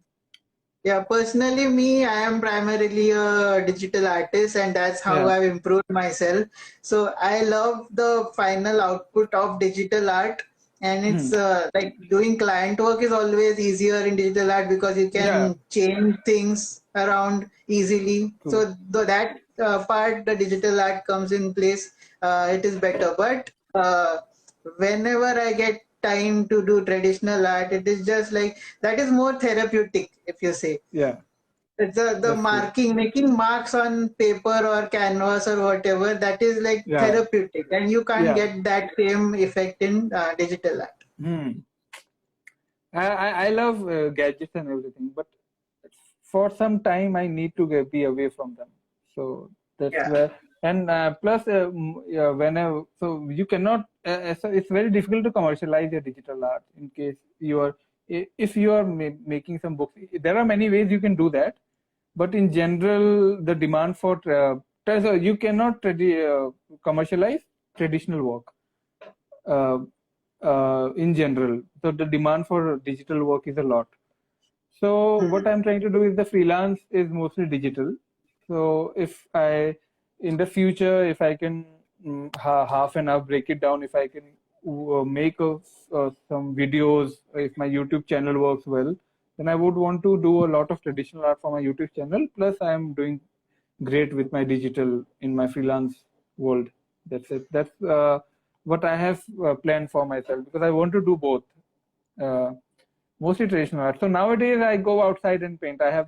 Yeah, personally, me, I am primarily a digital artist, and that's how Yeah. I've improved myself. So I love the final output of digital art, and Hmm. it's like doing client work is always easier in digital art because you Yeah. can change things around easily. True. So that part, the digital art comes in place. It is better, but whenever I get time to do traditional art, it is just like that is more therapeutic, if you say. Yeah. It's the That's true. marking, making marks on paper or canvas or whatever, that is like Yeah. therapeutic, and you can't Yeah. get that same effect in digital art. Hmm. I love gadgets and everything, but for some time I need to be away from them. So that's Yeah. where, and plus, yeah, so you cannot. So it's very difficult to commercialize your digital art in case you are, if you are making some books. There are many ways you can do that, but in general, the demand for so you cannot commercialize traditional work. Uh, in general. So the demand for digital work is a lot. So what Hmm. I'm trying to do is the freelance is mostly digital. So if I, in the future, if I can half and half break it down, if I can make some videos, if my YouTube channel works well, then I would want to do a lot of traditional art for my YouTube channel. Plus, I am doing great with my digital in my freelance world. That's it. That's what I have planned for myself, because I want to do both. Uh, Mostly traditional art. So nowadays I go outside and paint. I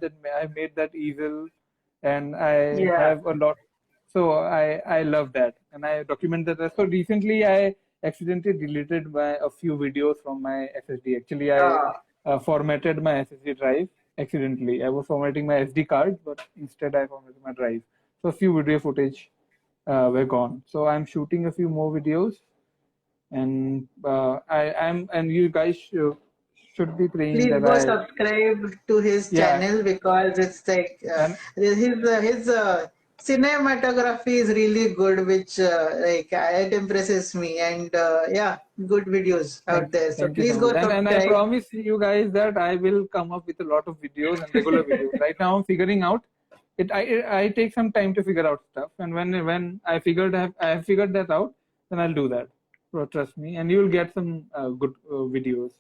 made that easel, and I Yeah. have a lot. So I love that, and I document that. So recently I accidentally deleted a few videos from my SSD. Actually, I Uh, formatted my SSD drive accidentally. I was formatting my SD card, but instead I formatted my drive. So a few video footage were gone. So I'm shooting a few more videos, and and you guys should be praying Please that go I, subscribe to his yeah, channel because it's like and his cinematography is really good, which like it impresses me, and yeah, good videos out there. So thank you please so much. go And I subscribe. promise you guys that I will come up with a lot of videos and regular videos. Right now I'm figuring out it. I take some time to figure out stuff, and when I have figured that out, then I'll do that. So trust me, and you'll get some good videos.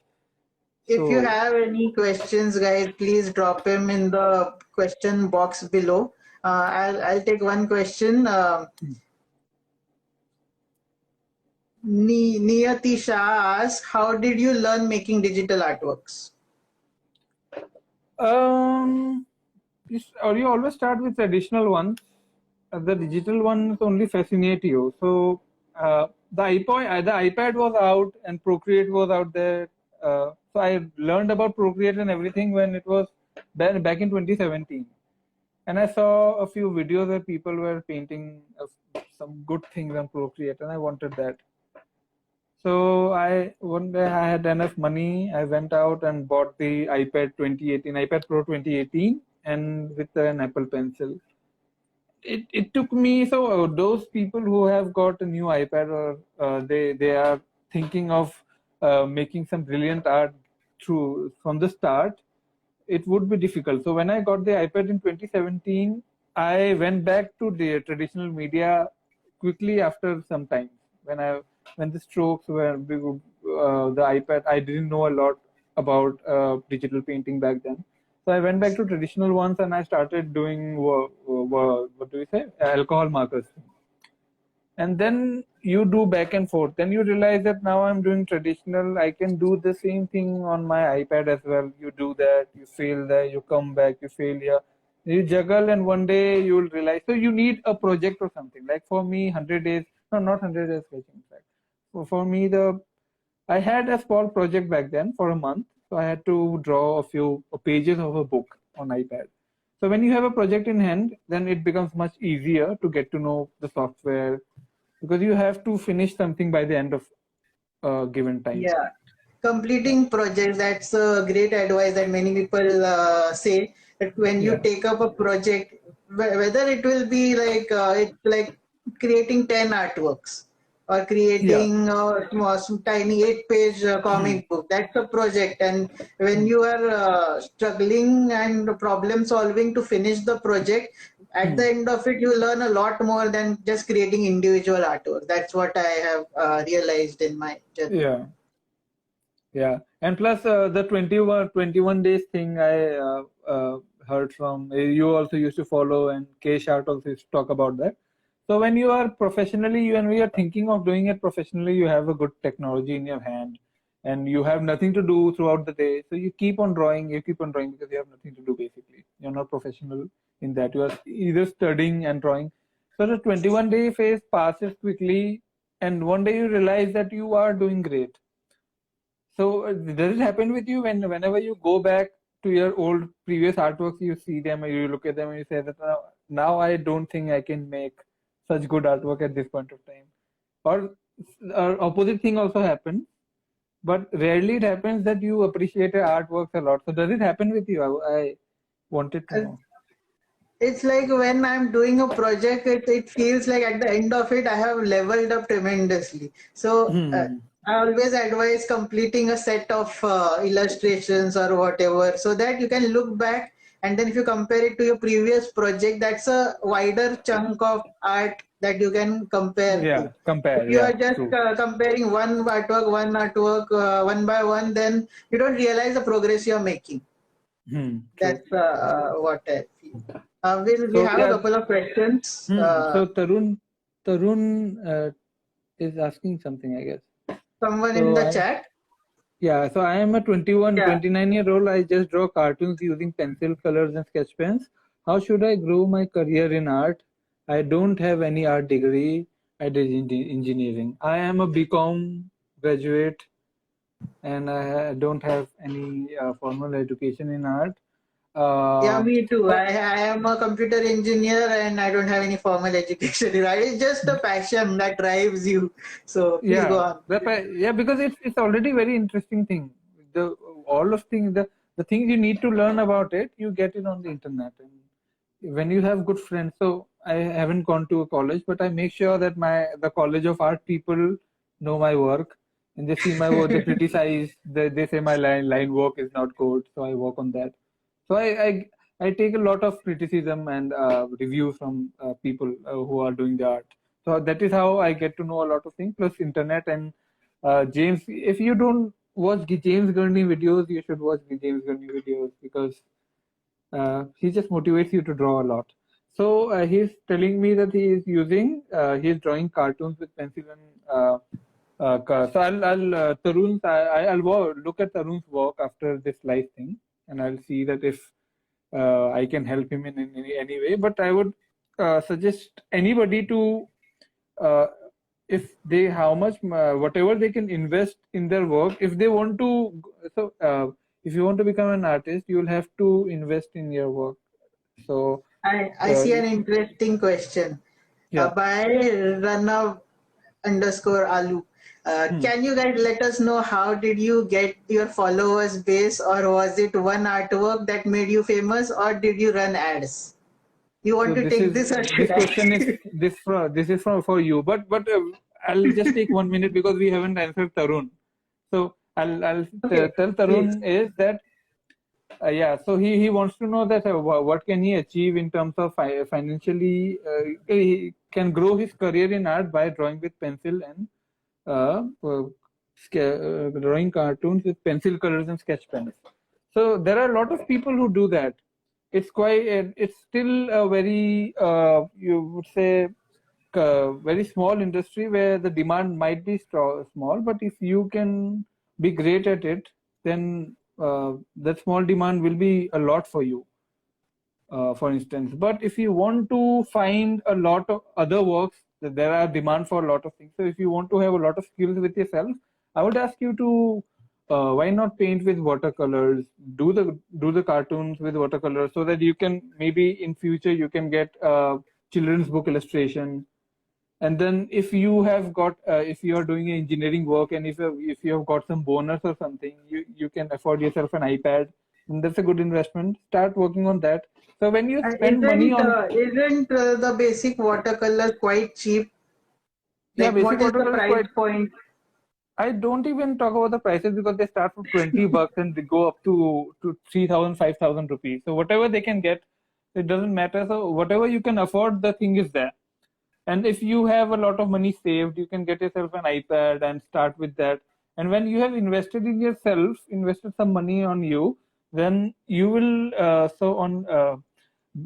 If you So have any questions, guys, please drop them in the question box below. I'll take one question. Niyati Shah asks, "How did you learn making digital artworks?" um, or you always start with traditional ones. The digital ones only fascinate you. So the iPad was out and Procreate was out there. So I learned about Procreate and everything when it was back in 2017. And I saw a few videos where people were painting some good things on Procreate, and I wanted that. So one day I had enough money. I went out and bought the iPad Pro 2018, and with an Apple Pencil. It took me, so those people who have got a new iPad, or they are thinking of making some brilliant art through from the start, it would be difficult. So when I got the iPad in 2017, I went back to the traditional media quickly after some time. When the strokes were the iPad, I didn't know a lot about digital painting back then. So I went back to traditional ones and I started doing what do you say, alcohol markers. And then you do back and forth. Then you realize that now I'm doing traditional. I can do the same thing on my iPad as well. You do that, you fail there, you come back, you fail here. You juggle, and one day you'll realize. So you need a project or something. Like for me, 100 days, no, not 100 days sketching, in fact. For me, I had a small project back then for a month. So I had to draw a few pages of a book on iPad. So when you have a project in hand, then it becomes much easier to get to know the software, because you have to finish something by the end of a given time. Yeah, Yeah, completing projects, that's a great advice that many people say that when you yeah, take up a project, whether it will be like it's like creating 10 artworks or yeah. creating a small, tiny 8-page comic book, that's a project. And when Hmm. you are struggling and problem solving to finish the project, at Hmm. the end of it, you learn a lot more than just creating individual artwork. That's what I have realized in my journey. Yeah, yeah. And plus the 21 days thing I heard from you also used to follow, and K Shart also used to talk about that. So when you are professionally, when we are thinking of doing it professionally, you have a good technology in your hand, and you have nothing to do throughout the day. So you keep on drawing because you have nothing to do basically. You're not professional in that. You are either studying and drawing. So the 21-day phase passes quickly, and one day you realize that you are doing great. So does it happen with you whenever you go back to your old previous artworks, you see them and you look at them and you say that now I don't think I can make such good artwork at this point of time. Or opposite thing also happens, but rarely it happens that you appreciate your artworks a lot. So does it happen with you? I wanted to Uh, know. It's like when I'm doing a project, it feels like at the end of it, I have leveled up tremendously. So Hmm. I always advise completing a set of illustrations or whatever so that you can look back, and then if you compare it to your previous project, that's a wider chunk of art that you can compare to. Yeah, If compare. you are Yeah, just true. comparing one artwork, one by one, then you don't realize the progress you are making. True. That's what I feel. We So have a yeah. couple of questions. So Tarun is asking something, I guess. Someone in So the chat. yeah, so I am a 21, Yeah. 29-year-old. I just draw cartoons using pencil, colors, and sketch pens. How should I grow my career in art? I don't have any art degree. I did engineering. I am a BCom graduate, and I don't have any formal education in art. Yeah, me too. But I am a computer engineer and I don't have any formal education. Right? It's just a passion that drives you. So please go yeah, on. yeah, because it's already very interesting thing. The all of things the things you need to learn about it, you get it on the internet. And when you have good friends, so I haven't gone to a college, but I make sure that the College of Art people know my work, and they see my work, they criticize, they say my line work is not good, so I work on that. So I take a lot of criticism and reviews from people who are doing the art. So that is how I get to know a lot of things. Plus internet and James. If you don't watch James Gurney videos, you should watch the James Gurney videos because he just motivates you to draw a lot. So he's telling me that he's drawing cartoons with pencil and so I'll look at Tarun's work after this live thing, and I'll see that if I can help him in any way. But I would suggest anybody to uh, if they how much whatever they can invest in their work. If they want to, if you want to become an artist, you will have to invest in your work. So I see an interesting question yeah. by Ranav underscore Alu. Hmm. Can you guys let us know how did you get your followers base, or was it one artwork that made you famous, or did you run ads? You want So to take this or this should question is I? this is for you, but I'll just take 1 minute because we haven't answered Tarun. So I'll Okay, tell please. Tarun is that yeah, so he wants to know that what can he achieve in terms of financially. He can grow his career in art by drawing with pencil and drawing cartoons with pencil colors and sketch pens. So there are a lot of people who do that. It's still a very you would say very small industry where the demand might be small, but if you can be great at it, then that small demand will be a lot for you, for instance. But if you want to find a lot of other works, there are demand for a lot of things. So if you want to have a lot of skills with yourself, I would ask you to why not paint with watercolors, do the cartoons with watercolors, so that you can maybe in future you can get children's book illustration. And then if you have got if you are doing engineering work, and if you have got some bonus or something, you can afford yourself an iPad, and that's a good investment. Start working on that. So when you spend money on Isn't the basic watercolor quite cheap? yeah, Like, basic what is the watercolor is price quite. point? I don't even talk about the prices because they start from 20 bucks and they go up to 3,000, 5,000 rupees. So whatever they can get, it doesn't matter. So whatever you can afford, the thing is there. And if you have a lot of money saved, you can get yourself an iPad and start with that. And when you have invested in yourself, invested some money on you, then you will.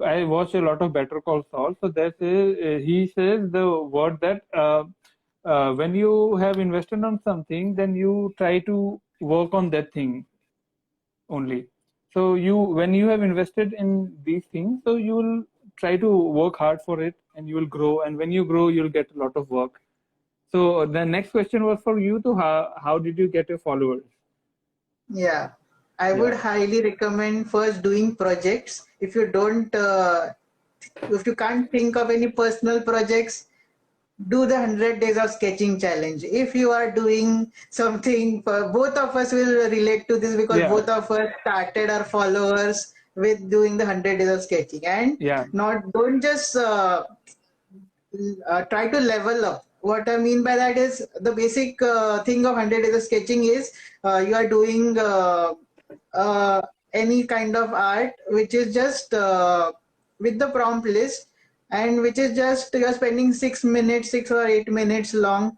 I watch a lot of Better Call Saul. So he says the word that when you have invested on something, then you try to work on that thing only. So when you have invested in these things, so you will try to work hard for it, and you will grow. And when you grow, you'll get a lot of work. So the next question was for you to how did you get your followers? Yeah, I would Yeah, highly recommend first doing projects. If you can't think of any personal projects, do the 100 days of sketching challenge. If you are doing something, both of us will relate to this because yeah, both of us started our followers with doing the 100 days of sketching, and yeah, not don't just try to level up. What I mean by that is the basic thing of 100 days of sketching is you are doing uh, any kind of art which is just with the prompt list. and which is just you're spending 6 minutes, 6 or 8 minutes long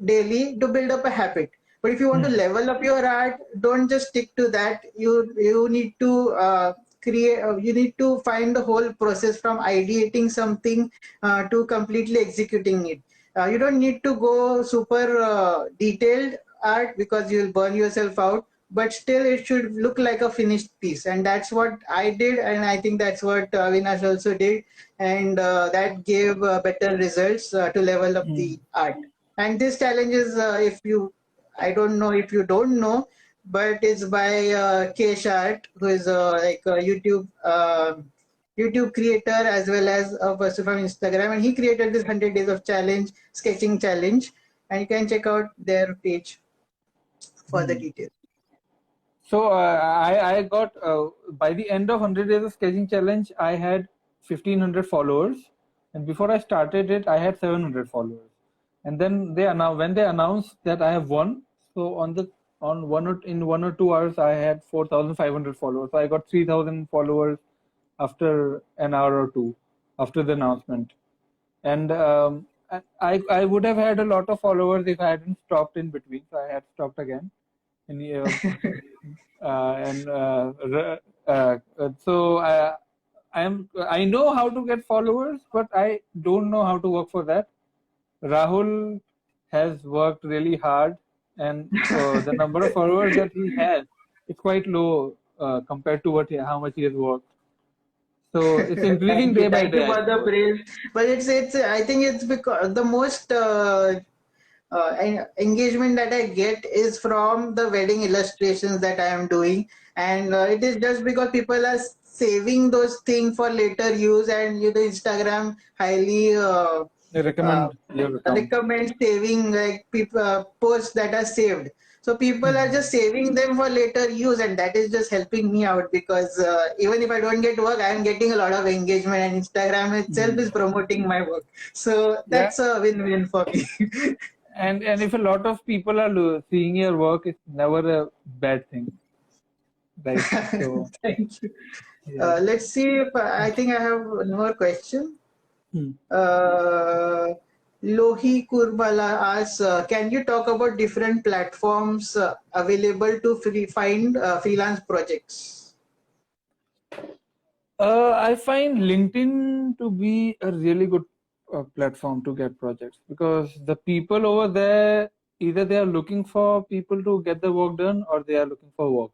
daily to build up a habit. But if you want to level up your art, don't just stick to that. You need to create. You need to find the whole process from ideating something to completely executing it. You don't need to go super detailed art because you'll burn yourself out, but still it should look like a finished piece, and that's what I did, and I think that's what Avinash also did, and that gave better results to level up the art. And this challenge is, if you, I don't know if you don't know, but it's by Kesh Art, who is like a YouTube creator as well as a person from Instagram, and he created this 100 days of challenge, sketching challenge, and you can check out their page for the details. So I got by the end of 100 days of sketching challenge, I had 1500 followers, and before I started it, I had 700 followers. And then when they announced that I have won, so in 1 or 2 hours, I had 4,500 followers. So I got 3,000 followers after an hour or two after the announcement. And I would have had a lot of followers if I hadn't stopped in between. So I had stopped again. So I know how to get followers, but I don't know how to work for that. Rahul has worked really hard, and the number of followers that he has is quite low compared to how much he has worked. So it's increasing day by day. Thank you for the praise, but it's I think it's because the most engagement that I get is from the wedding illustrations that I am doing, and it is just because people are saving those things for later use, and Instagram highly recommend saving like people posts that are saved. So people are just saving them for later use, and that is just helping me out because even if I don't get work, I am getting a lot of engagement, and Instagram itself is promoting my work. So that's a win-win for me. And if a lot of people are seeing your work, it's never a bad thing. Right. So, thank you. Yeah. Let's see if I think I have one more question. Lohi Kurbala asks, can you talk about different platforms available to find freelance projects? I find LinkedIn to be a really good platform to get projects because the people over there, either they are looking for people to get the work done or they are looking for work.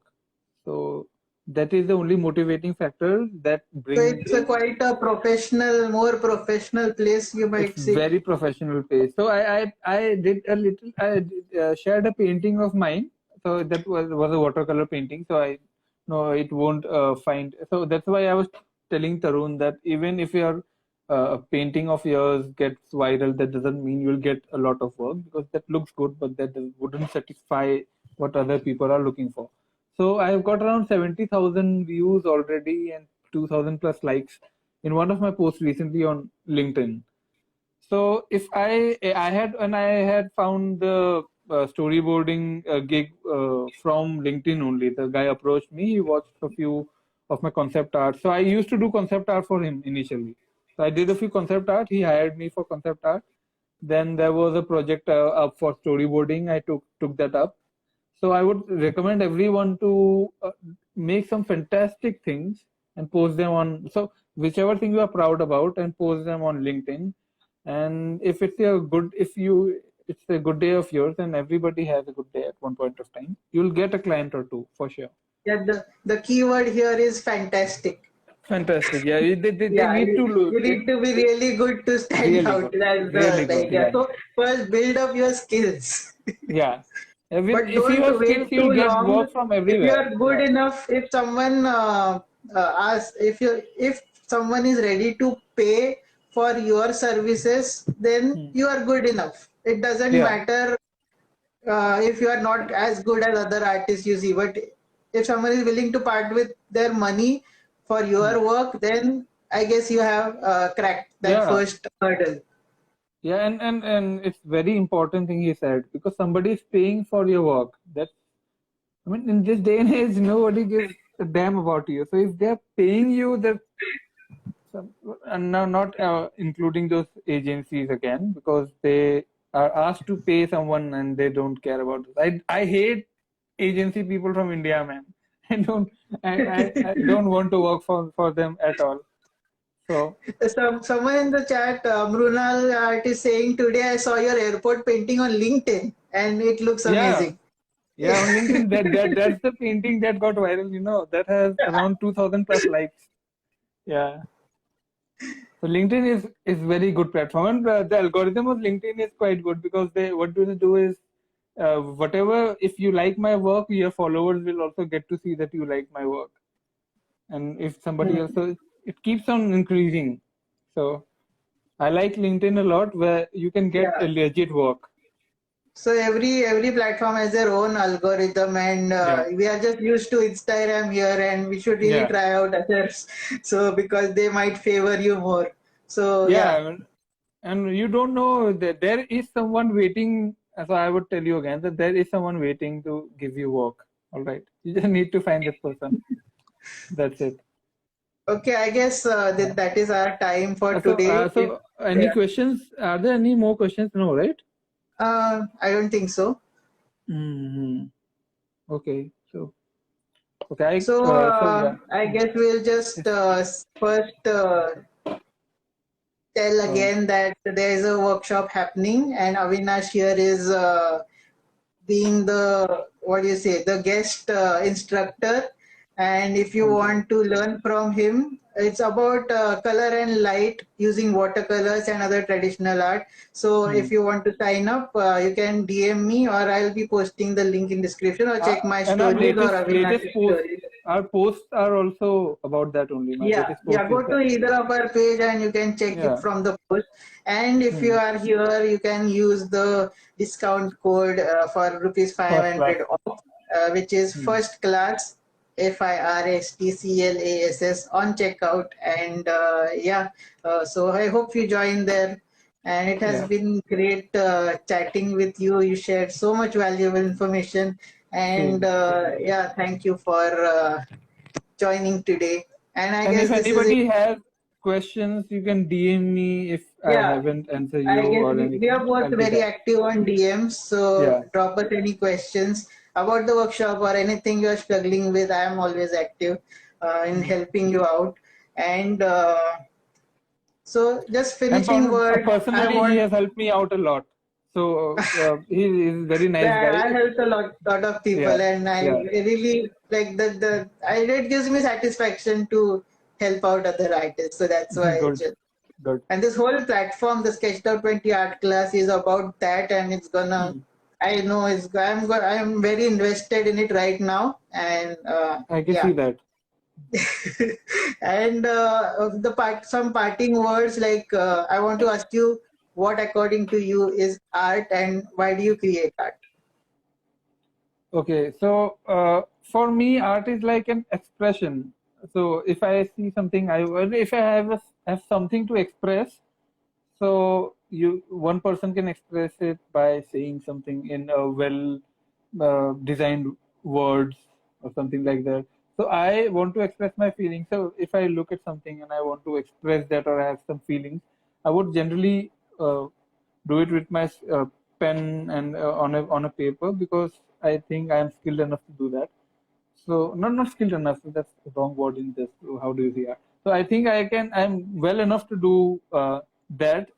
So that is the only motivating factor that brings. So it's quite a professional, more professional place, you might say. Very professional place. So I did a little. I shared a painting of mine. So that was a watercolor painting. So I no, it won't find. So that's why I was telling Tarun that even if your a painting of yours gets viral, that doesn't mean you'll get a lot of work because that looks good, but that wouldn't satisfy what other people are looking for. So I've got around 70,000 views already and 2,000 plus likes in one of my posts recently on LinkedIn. So if I had found the storyboarding gig from LinkedIn only. The guy approached me. He watched a few of my concept art. So I used to do concept art for him initially. So I did a few concept art. He hired me for concept art. Then there was a project up for storyboarding. I took that up. So I would recommend everyone to make some fantastic things and post them on. So whichever thing you are proud about and post them on LinkedIn. And if it's a good day of yours, and everybody has a good day at one point of time, you'll get a client or two for sure. Yeah, the keyword here is fantastic. Fantastic. Yeah, they need to look. You need to be really good to stand really out. That's really good, yeah. So first, build up your skills. Yeah. But if you have skills, you'll get work from everywhere. If you are good enough, if someone asks, if someone is ready to pay for your services, then you are good enough. It doesn't matter if you are not as good as other artists you see, but if someone is willing to part with their money for your work, then I guess you have cracked that first hurdle. Yeah, and it's very important thing he said, because somebody is paying for your work. In this day and age, nobody gives a damn about you. So if they're paying you, So, and now not including those agencies again, because they are asked to pay someone and they don't care about this. I hate agency people from India, man. I don't I don't want to work for them at all. So Someone in the chat, Mrunal Art is saying, today I saw your airport painting on LinkedIn and it looks yeah, amazing. yeah, on LinkedIn that's the painting that got viral. That has around 2,000 plus likes. Yeah. So LinkedIn is very good platform, and the algorithm of LinkedIn is quite good because what do they do is whatever, if you like my work, your followers will also get to see that you like my work, and if somebody else, so it keeps on increasing. So I like LinkedIn a lot, where you can get Yeah. a legit work. So every platform has their own algorithm, and Yeah, we are just used to Instagram here, and we should really yeah, try out others. So because they might favor you more. So yeah. yeah, and you don't know that there is someone waiting. So I would tell you again that there is someone waiting to give you work. All right, you just need to find that person. That's it. Okay, I guess that is our time for today. So any Yeah. questions? Are there any more questions? No, right? I don't think so. Hmm. Okay. So okay. So So yeah. I guess we'll just Yes. first tell Um, again that there is a workshop happening, and Avinash here is being the, what do you say, the guest instructor. And if you thank you. want to learn from him, it's about color and light using watercolors and other traditional art. So if Hmm. you want to sign up, you can DM me, or I'll be posting the link in description, or check my And our stories or latest Avinash's posts, stories. our posts are also about that only. My Yeah, latest yeah, post go is to that. either of our page and you can check it Yeah. from the post. And if you Hmm. are here, you can use the discount code for rupees First class. 500 off, which is Hmm. first class, FIRSTCLASS on checkout. And so I hope you join there. And it has Yeah. been great chatting with you. You shared so much valuable information. And Same. Same here. yeah, thank you for joining today. And I And if guess this is it. anybody has questions, you can DM me if I Yeah, haven't answered I you guess or we are anything. both I'll be very back. active on DMs. So Yeah. drop us any questions about the workshop or anything you are struggling with. I am always active in Hmm. helping you out. And so just And finishing word, I personally, he want has helped me out a lot. So he is a very nice guy. I helped a lot of people, Yeah, and I yeah. really like it gives me satisfaction to help out other artists. So that's why I Good, just. good. And this whole platform, the Sketched Out 20 art class, is about that, and it's gonna. Hmm. I know it's. I'm very invested in it right now, and I can yeah. see that. And some parting words like I want to ask you, what according to you is art, and why do you create art? Okay, so for me, art is like an expression. So if I see something, if I have something to express, so one person can express it by saying something in a well designed words or something like that. So I want to express my feelings. So if I look at something and I want to express that or I have some feelings, I would generally do it with my pen and on a paper, because I think I am skilled enough to do that. So not skilled enough. That's the wrong word in this. How do you see that? So I think I'm well enough to do that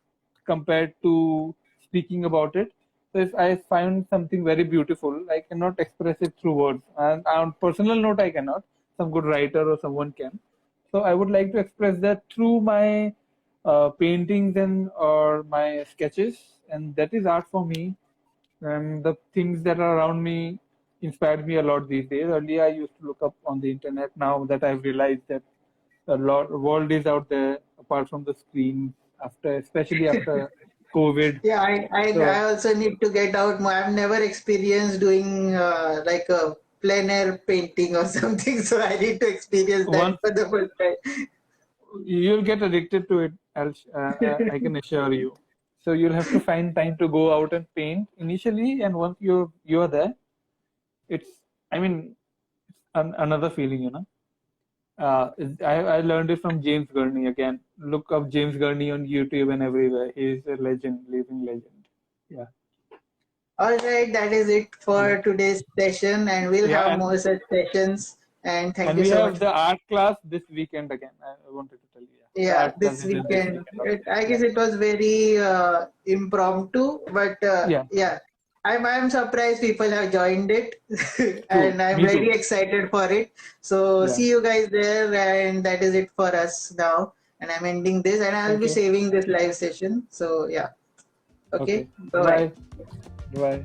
compared to speaking about it. So if I find something very beautiful, I cannot express it through words. And on personal note, I cannot. Some good writer or someone can. So I would like to express that through my paintings and or my sketches, and that is art for me. And the things that are around me inspired me a lot these days. Earlier, I used to look up on the internet. Now that I've realized that a lot world is out there apart from the screen, especially after COVID. Yeah, I So also need to get out more. I've never experienced doing like a plein air painting or something, so I need to experience that once for the first time. you'll get addicted to it, I can assure you. So you'll have to find time to go out and paint initially, and once you're there, it's I mean it's another feeling. I learned it from James Gurney again. Look up James Gurney on YouTube and everywhere. He's a legend, living legend. Yeah. All right, that is it Yeah. for today's session, and we'll Yeah, have more such sessions. And thank and you we so have much. the art class this weekend again. I wanted to tell you. Yeah. The Yeah, art class this is this weekend. weekend also. I Yeah. guess it was very impromptu, but Yeah. yeah, I'm surprised people have joined it, True. and I'm Me very too. excited for it. So Yeah. see you guys there, and that is it for us now. And I'm ending this, and I'll be Okay. saving this live session. So yeah, okay, Okay. bye bye. Bye. Bye.